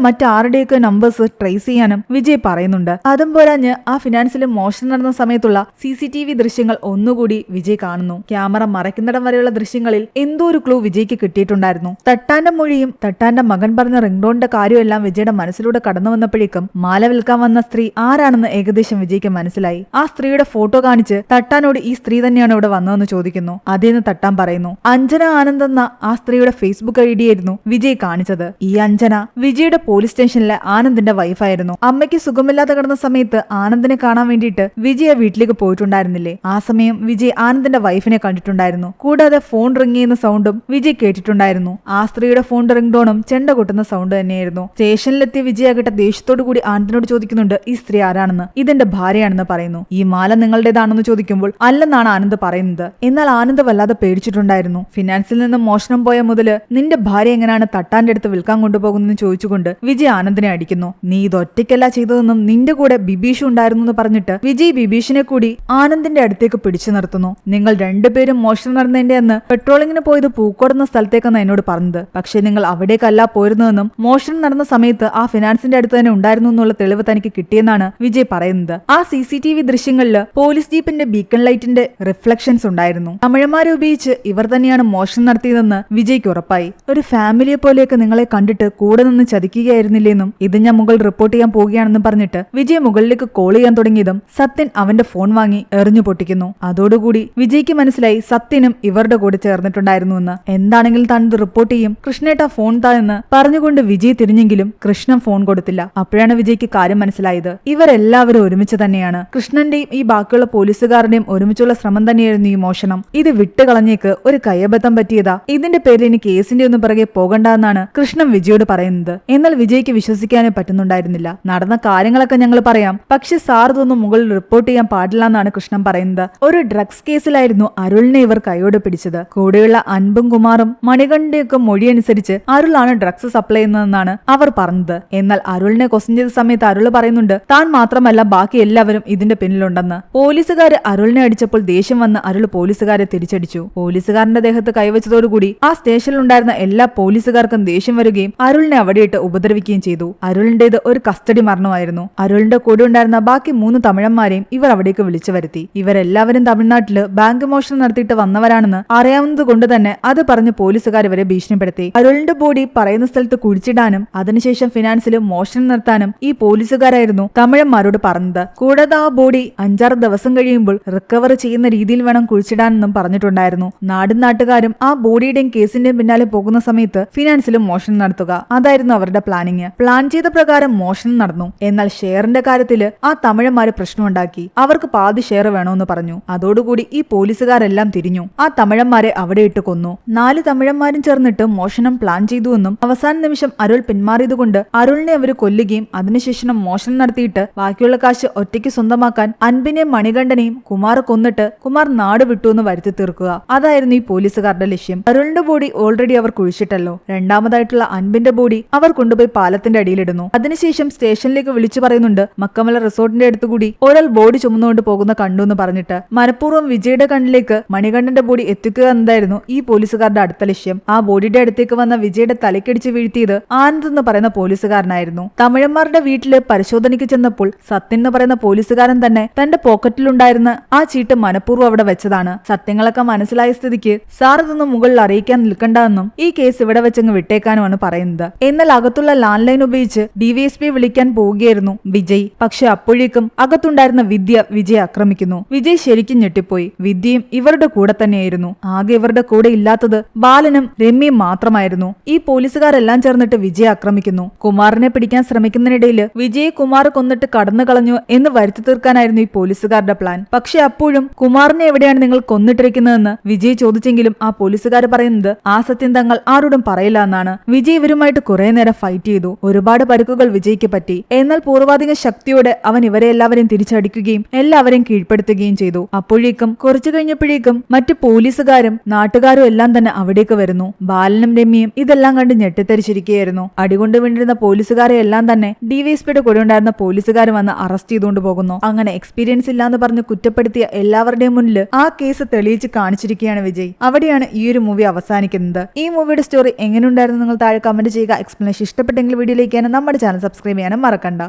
മറ്റാരുടെയൊക്കെ നമ്പേഴ്സ് ട്രേസ് ചെയ്യാനും വിജയ് പറയുന്നുണ്ട്. അതും പോരാഞ്ഞ് ആ ഫിനാൻസിൽ മോഷണം നടന്ന സമയത്തുള്ള CCTV ദൃശ്യങ്ങൾ ഒന്നുകൂടി വിജയ് കാണുന്നു. ക്യാമറ മറയ്ക്കുന്നിടം വരെയുള്ള ദൃശ്യങ്ങളിൽ എന്തോ ഒരു ക്ലൂ വിജയ്ക്ക് കിട്ടിയിട്ടുണ്ടായിരുന്നു. തട്ടാന്റെ മൊഴിയും തട്ടാന്റെ മകൻ പറഞ്ഞ റിംഗ്ടോണിന്റെ കാര്യമെല്ലാം വിജയുടെ മനസ്സിലൂടെ കടന്നു വന്നപ്പോഴേക്കും മാല വിൽക്കാൻ വന്ന സ്ത്രീ ആരാണെന്ന് ഏകദേശം വിജയ്ക്ക് മനസ്സിലായി. ആ സ്ത്രീയുടെ ഫോട്ടോ കാണിച്ച് തട്ടാനോട് ഈ സ്ത്രീ തന്നെയാണ് ഇവിടെ വന്നതെന്ന് ചോദിക്കുന്നു. അതേന്ന് തട്ടാൻ പറയുന്നു. അഞ്ജന ആനന്ദ് എന്ന ആ സ്ത്രീയുടെ ഫേസ്ബുക്ക് ID ആയിരുന്നു വിജയ് കാണിച്ചത്. ഈ അഞ്ജന വിജയുടെ പോലീസ് സ്റ്റേഷനിലെ ആനന്ദിന്റെ വൈഫായിരുന്നു. അമ്മയ്ക്ക് സുഖമില്ലാതെ കിടന്ന സമയത്ത് ആനന്ദിനെ കാണാൻ വേണ്ടിയിട്ട് വിജയ വീട്ടിലേക്ക് പോയിട്ടുണ്ടായിരുന്നില്ലേ? ആ സമയം വിജയ് ആനന്ദിന്റെ വൈഫിനെ കണ്ടിട്ടുണ്ടായിരുന്നു. കൂടാതെ ഫോൺ റിംഗ് ചെയ്യുന്ന സൗണ്ടും വിജയ് കേട്ടിട്ടുണ്ടായിരുന്നു. ആ സ്ത്രീയുടെ ഫോൺ റിംഗ് ടോണും ചെണ്ട കൊട്ടുന്ന സൗണ്ട് തന്നെയായിരുന്നു. സ്റ്റേഷനിലെത്തിയ വിജയാകട്ടെ ദേഷ്യത്തോടു കൂടി ആനന്ദിനോട് ചോദിക്കുന്നുണ്ട് ഈ സ്ത്രീ ആരാണെന്ന്. ഇതെന്റെ ഭാര്യയാണെന്ന് പറയുന്നു. ഈ മാല നിങ്ങളുടേതാണെന്ന് ചോദിക്കുമ്പോൾ അല്ലെന്നാണ് ആനന്ദ് പറയുന്നത്. എന്നാൽ ആനന്ദ് വല്ലാതെ പേടിച്ചിട്ടുണ്ടായിരുന്നു. ഫിനാൻസിൽ നിന്ന് മോഷണം പോയ മുതല് നിന്റെ ഭാര്യ എങ്ങനെയാണ് തട്ടാന്റെ അടുത്ത് വിൽക്കാൻ കൊണ്ടുപോകുന്നതെന്ന് ചോദിച്ചുകൊണ്ട് വിജയ് ആനന്ദിനെ അടിക്കുന്നു. നീ ഇതൊറ്റയ്ക്കല്ല ചെയ്തതെന്നും നിന്റെ കൂടെ ബിബീഷ് ഉണ്ടായിരുന്നു എന്ന് പറഞ്ഞിട്ട് വിജയ് ബിബീഷിനെ കൂടി ആനന്ദിന്റെ അടുത്തേക്ക് പിടിച്ചു നിർത്തുന്നു. നിങ്ങൾ രണ്ടുപേരും മോഷണം നടന്നതിന്റെ അന്ന് പെട്രോളിങ്ങിന് പോയത് പൂക്കോടുന്ന സ്ഥലത്തേക്കെന്ന് എന്നോട് പറഞ്ഞത്. പക്ഷേ നിങ്ങൾ അവിടേക്കല്ല പോയിരുന്നതെന്നും മോഷണം നടന്ന സമയത്ത് ആ ഫിനാൻസിന്റെ അടുത്ത് തന്നെ ഉണ്ടായിരുന്നു എന്നുള്ള തെളിവ് തനിക്ക് കിട്ടിയെന്നാണ് വിജയ് പറയുന്നത്. ആ CCTV ദൃശ്യങ്ങളിൽ പോലീസ് ജീപ്പിന്റെ ബീക്കൺ ലൈറ്റിന്റെ റിഫ്ലക്ഷൻസ് ഉണ്ടായിരുന്നു. തമിഴന്മാരെ ഉപയോഗിച്ച് ഇവർ തന്നെയാണ് മോഷണം നടത്തിയതെന്ന് വിജയ്ക്ക് ഉറപ്പായി. ഒരു ഫാമിലിയെ പോലെയൊക്കെ നിങ്ങളെ കണ്ടിട്ട് കൂടെ നിന്ന് ചതിക്കുകയായിരുന്നില്ലെന്നും ഇത് ഞാൻ മുകളിൽ റിപ്പോർട്ട് ചെയ്യാൻ പോവുകയാണെന്നും പറഞ്ഞിട്ട് വിജയ് മുകളിലേക്ക് കോൾ ചെയ്യാൻ തുടങ്ങിയതും സത്യൻ അവന്റെ ഫോൺ വാങ്ങി എറിഞ്ഞു പൊട്ടിക്കുന്നു. അതോടുകൂടി വിജയ്ക്ക് മനസ്സിലായി സത്യനും ഇവരുടെ കൂടെ ചേർന്നിട്ടുണ്ടായിരുന്നുവെന്ന്. എന്താണെങ്കിലും താൻ ഇത് റിപ്പോർട്ട് ചെയ്യും, കൃഷ്ണേട്ട ഫോൺ താ എന്ന് പറഞ്ഞുകൊണ്ട് വിജയ് തിരിഞ്ഞെങ്കിലും കൃഷ്ണൻ ഫോൺ കൊടുത്തില്ല. അപ്പോഴാണ് വിജയ്ക്ക് കാര്യം മനസ്സിലായത്. ഇവരെല്ലാവരും ഒരുമിച്ച് തന്നെയാണ്. കൃഷ്ണന്റെയും ഈ ബാക്കിയുള്ള പോലീസുകാരുടെയും ഒരുമിച്ചുള്ള ശ്രമം തന്നെയായിരുന്നു ഈ മോഷണം. ഇത് വിട്ടുകളഞ്ഞേക്ക്, ഒരു കയ്യബദ്ധം പറ്റിയതാ. ഇതിന്റെ പേരിൽ ഇനി കേസിന്റെ ഒന്നും പിറകെ പോകണ്ട എന്നാണ് കൃഷ്ണൻ വിജയോട് പറയുന്നത്. എന്നാൽ വിജയ്ക്ക് വിശ്വസിക്കാനേ പറ്റുന്നുണ്ടായിരുന്നില്ല. നടന്ന കാര്യങ്ങളൊക്കെ ഞങ്ങൾ പറയാം, പക്ഷെ സാർ ഇതൊന്നും മുകളിൽ റിപ്പോർട്ട് ചെയ്യാൻ പാടില്ല എന്നാണ് കൃഷ്ണൻ പറയുന്നത്. ഒരു ഡ്രഗ്സ് കേസിലായിരുന്നു അരുളിനെ ഇവർ കൈയോടെ പിടിച്ചത്. കൂടെയുള്ള അൻപും കുമാറും മണികണ്ഠയൊക്കെ മൊഴിയനുസരിച്ച് അരുളാണ് ഡ്രഗ്സ് സപ്ലൈ ചെയ്യുന്നതെന്നാണ് അവർ പറഞ്ഞത്. എന്നാൽ അരുളിനെ ക്വസ്റ്റ്യൻ ചെയ്ത സമയത്ത് അരുൾ പറയുന്നുണ്ട് താൻ മാത്രമല്ല ബാക്കി എല്ലാവരും ഇതിന്റെ പിന്നിലുണ്ടെന്ന്. പോലീസുകാര് അരുളിനെ അടിച്ചപ്പോൾ ദേഷ്യം വന്ന് അരുൾ പോലീസുകാരെ തിരിച്ചടിച്ചു. പോലീസുകാരന്റെ ദേഹത്ത് കൈവച്ചതോടുകൂടി ആ സ്റ്റേഷനിലുണ്ടായിരുന്ന എല്ലാ പോലീസുകാർക്കും ദേഷ്യം വരികയും അരുളിനെ അവിടെയിട്ട് ഉപദ്രവിക്കുകയും ചെയ്തു. അരുളിന്റേത് ഒരു കസ്റ്റഡി മരണമായിരുന്നു. അരുളിന്റെ കൂടെ ഉണ്ടായിരുന്ന ബാക്കി 3 തമിഴന്മാരെയും ഇവർ അവിടേക്ക് വിളിച്ചു വരുത്തി. ഇവരെല്ലാവരും തമിഴ്നാട്ടില് ബാങ്ക് മോഷണം നടത്തിയിട്ട് വന്നവരാണെന്ന് അറിയാവുന്നത് കൊണ്ട് തന്നെ അത് പറഞ്ഞ് പോലീസുകാർ ഇവരെ ഭീഷണിപ്പെടുത്തി. അരുളിന്റെ ബോഡി പറയുന്ന സ്ഥലത്ത് കുഴിച്ചിടാനും അതിനുശേഷം ഫിനാൻസിൽ മോഷണം നടത്താനും ഈ പോലീസുകാരായിരുന്നു തമിഴന്മാരോട് പറഞ്ഞത്. കൂടാതെ ആ ബോഡി 5-6 ദിവസം കഴിയുമ്പോൾ റിക്കവർ ചെയ്യുന്ന രീതിയിൽ വേണം കുഴിച്ചിടാനെന്നും പറഞ്ഞിട്ടുണ്ടായിരുന്നു. നാടും നാട്ടുകാരും ആ ബോഡിയുടെയും കേസിന്റെയും പിന്നാലെ പോകുന്ന സമയത്ത് ഫിനാൻസിലും മോഷണം നടത്തുക, അതായിരുന്നു അവരുടെ പ്ലാനിങ്. പ്ലാൻ ചെയ്ത പ്രകാരം മോഷണം നടന്നു. എന്നാൽ ഷെയറിന്റെ കാര്യത്തില് ആ തമിഴന്മാര് പ്രശ്നമുണ്ടാക്കി. അവർക്ക് പാതി ഷെയർ വേണമെന്ന് പറഞ്ഞു. അതോടുകൂടി ഈ പോലീസുകാരെല്ലാം തിരിഞ്ഞു. ആ തമിഴന്മാരെ അവിടെ ഇട്ട് കൊന്നു. 4 തമിഴന്മാരും ചേർന്നിട്ട് മോഷണം പ്ലാൻ ചെയ്തുവെന്നും അവസാന നിമിഷം അരുൾ പിന്മാറിയതുകൊണ്ട് അരുളിനെ അവർ കൊല്ലുകയും അതിനുശേഷം മോഷണം നടത്തിയിട്ട് ബാക്കിയുള്ള കാശ് ഒറ്റയ്ക്ക് സ്വന്തമാക്കാൻ അൻപിനെയും മണികണ്ഠനെയും കുമാർ കൊന്നിട്ട് കുമാർ നാട് വിട്ടുവെന്ന് വരുത്തി തീർക്കുക, അതായിരുന്നു ഈ പോലീസുകാരുടെ ലക്ഷ്യം. അരുളിന്റെ ബോഡി ഓൾറെഡി അവർ കുഴിച്ചിട്ടല്ലോ. രണ്ടാമതായിട്ടുള്ള അൻപിന്റെ ബോഡി അവർ കൊണ്ടുപോയി പാലത്തിന്റെ അടിയിലിടുന്നു. അതിനുശേഷം സ്റ്റേഷനിലേക്ക് വിളിച്ചു പറയുന്നുണ്ട് മക്കമല റിസോർട്ടിന്റെ അടുത്തുകൂടി ഒരാൾ ബോഡി ചുമന്നുകൊണ്ട് പോകുന്ന കണ്ടു എന്ന് പറഞ്ഞിട്ട് മനഃപൂർവ്വം വിജയുടെ കണ്ണിലേക്ക് മണികണ്ഠന്റെ ബോഡി എത്തിക്കുക എന്നതായിരുന്നു ഈ പോലീസുകാരുടെ അടുത്ത ലക്ഷ്യം. ആ ബോഡിയുടെ അടുത്തേക്ക് വന്ന വിജയുടെ തലക്കടിച്ച് വീഴ്ത്തിയത് ആനന്ദ് എന്ന് പറയുന്ന പോലീസുകാരനായിരുന്നു. തമിഴന്മാരുടെ വീട്ടില് പരിശോധനയ്ക്ക് ചെന്നപ്പോൾ സത്യൻ എന്ന് പറയുന്ന പോലീസുകാരൻ തന്നെ തന്റെ പോക്കറ്റിലുണ്ടായിരുന്ന ആ ചീട്ട് മനഃപൂർവ്വം അവിടെ വെച്ചതാണ്. സത്യങ്ങളൊക്കെ മനസ്സിലായ സ്ഥിതിക്ക് സാർ ഇതൊന്നും മുകളിൽ അറിയിക്കാൻ നിൽക്കണ്ടെന്നും ഈ കേസ് ഇവിടെ വെച്ചങ്ങ് വിട്ടേക്കാനുമാണ് പറയുന്നത്. എന്നാൽ അകത്തുള്ള ലാൻഡ് ലൈൻ ഉപയോഗിച്ച് DVSP വിളിക്കാൻ പോവുകയായിരുന്നു വിജയ്. പക്ഷെ അപ്പോഴേക്കും അകത്തുണ്ടായിരുന്ന വിജയ് ആക്രമിക്കുന്നു. വിജയ് ശരിക്കും ഞെട്ടിപ്പോയി. വിദ്യയും ഇവരുടെ കൂടെ തന്നെയായിരുന്നു. ആകെ ഇവരുടെ കൂടെ ഇല്ലാത്തത് ബാലനും രമ്യയും മാത്രമായിരുന്നു. ഈ പോലീസുകാരെല്ലാം ചേർന്നിട്ട് വിജയ് ആക്രമിക്കുന്നു. കുമാറിനെ പിടിക്കാൻ ശ്രമിക്കുന്നതിനിടയിൽ വിജയ് കുമാർ കൊന്നിട്ട് കടന്നു കളഞ്ഞു എന്ന് വരുത്തി തീർക്കാനായിരുന്നു ഈ പോലീസുകാരുടെ പ്ലാൻ. പക്ഷെ അപ്പോഴും കുമാറിനെ എവിടെയാണ് നിങ്ങൾ കൊന്നിട്ടിരിക്കുന്നതെന്ന് വിജയ് ചോദിച്ചെങ്കിലും ആ പോലീസുകാർ പറയുന്നത് ആ സത്യം തങ്ങൾ ആരോടും പറയില്ല എന്നാണ്. വിജയ് ഇവരുമായിട്ട് കുറെ നേരം ഫൈറ്റ് ചെയ്തു. ഒരുപാട് പരുക്കുകൾ വിജയ്ക്ക് പറ്റി. എന്നാൽ പൂർവാധിക ശക്തിയോടെ അവൻ ഇവരെ എല്ലാവരെയും തിരിച്ചടിക്കുകയും എല്ലാവരെയും കീഴ്പ്പെടുത്തുകയും ചെയ്തു. അപ്പോഴേക്കും കുറച്ചു കഴിഞ്ഞപ്പോഴേക്കും മറ്റു പോലീസുകാരും നാട്ടുകാരും എല്ലാം തന്നെ അവിടേക്ക് വരുന്നു. ബാലനും രമ്യയും ഇതെല്ലാം കണ്ട് ഞെട്ടിത്തരിച്ചിരിക്കുകയായിരുന്നു. അടികൊണ്ട് വീണ്ടിരുന്ന പോലീസുകാരെ എല്ലാം തന്നെ DVSPയുടെ കൂടെ ഉണ്ടായിരുന്ന പോലീസുകാർ വന്ന് അറസ്റ്റ് ചെയ്തുകൊണ്ട് പോകുന്നു. അങ്ങനെ എക്സ്പീരിയൻസ് ഇല്ലാന്ന് പറഞ്ഞ് കുറ്റപ്പെടുത്തിയ എല്ലാവരുടെയും മുന്നിൽ ആ കേസ് തെളിയിച്ച് കാണിച്ചിരിക്കുകയാണ് വിജയ്. അവിടെയാണ് ഈ ഒരു മൂവി അവസാനം അവസാനിക്കുന്നത്. ഈ മൂവിയുടെ സ്റ്റോറി എങ്ങനെയുണ്ടായിരുന്നു നിങ്ങൾ താഴെ കമന്റ് ചെയ്യുക. എക്സ്പ്ലനേഷൻ ഇഷ്ടപ്പെട്ടെങ്കിൽ വീഡിയോയിലേക്ക് നമ്മുടെ ചാനൽ സബ്സ്ക്രൈബ് ചെയ്യാനും മറക്കണ്ട.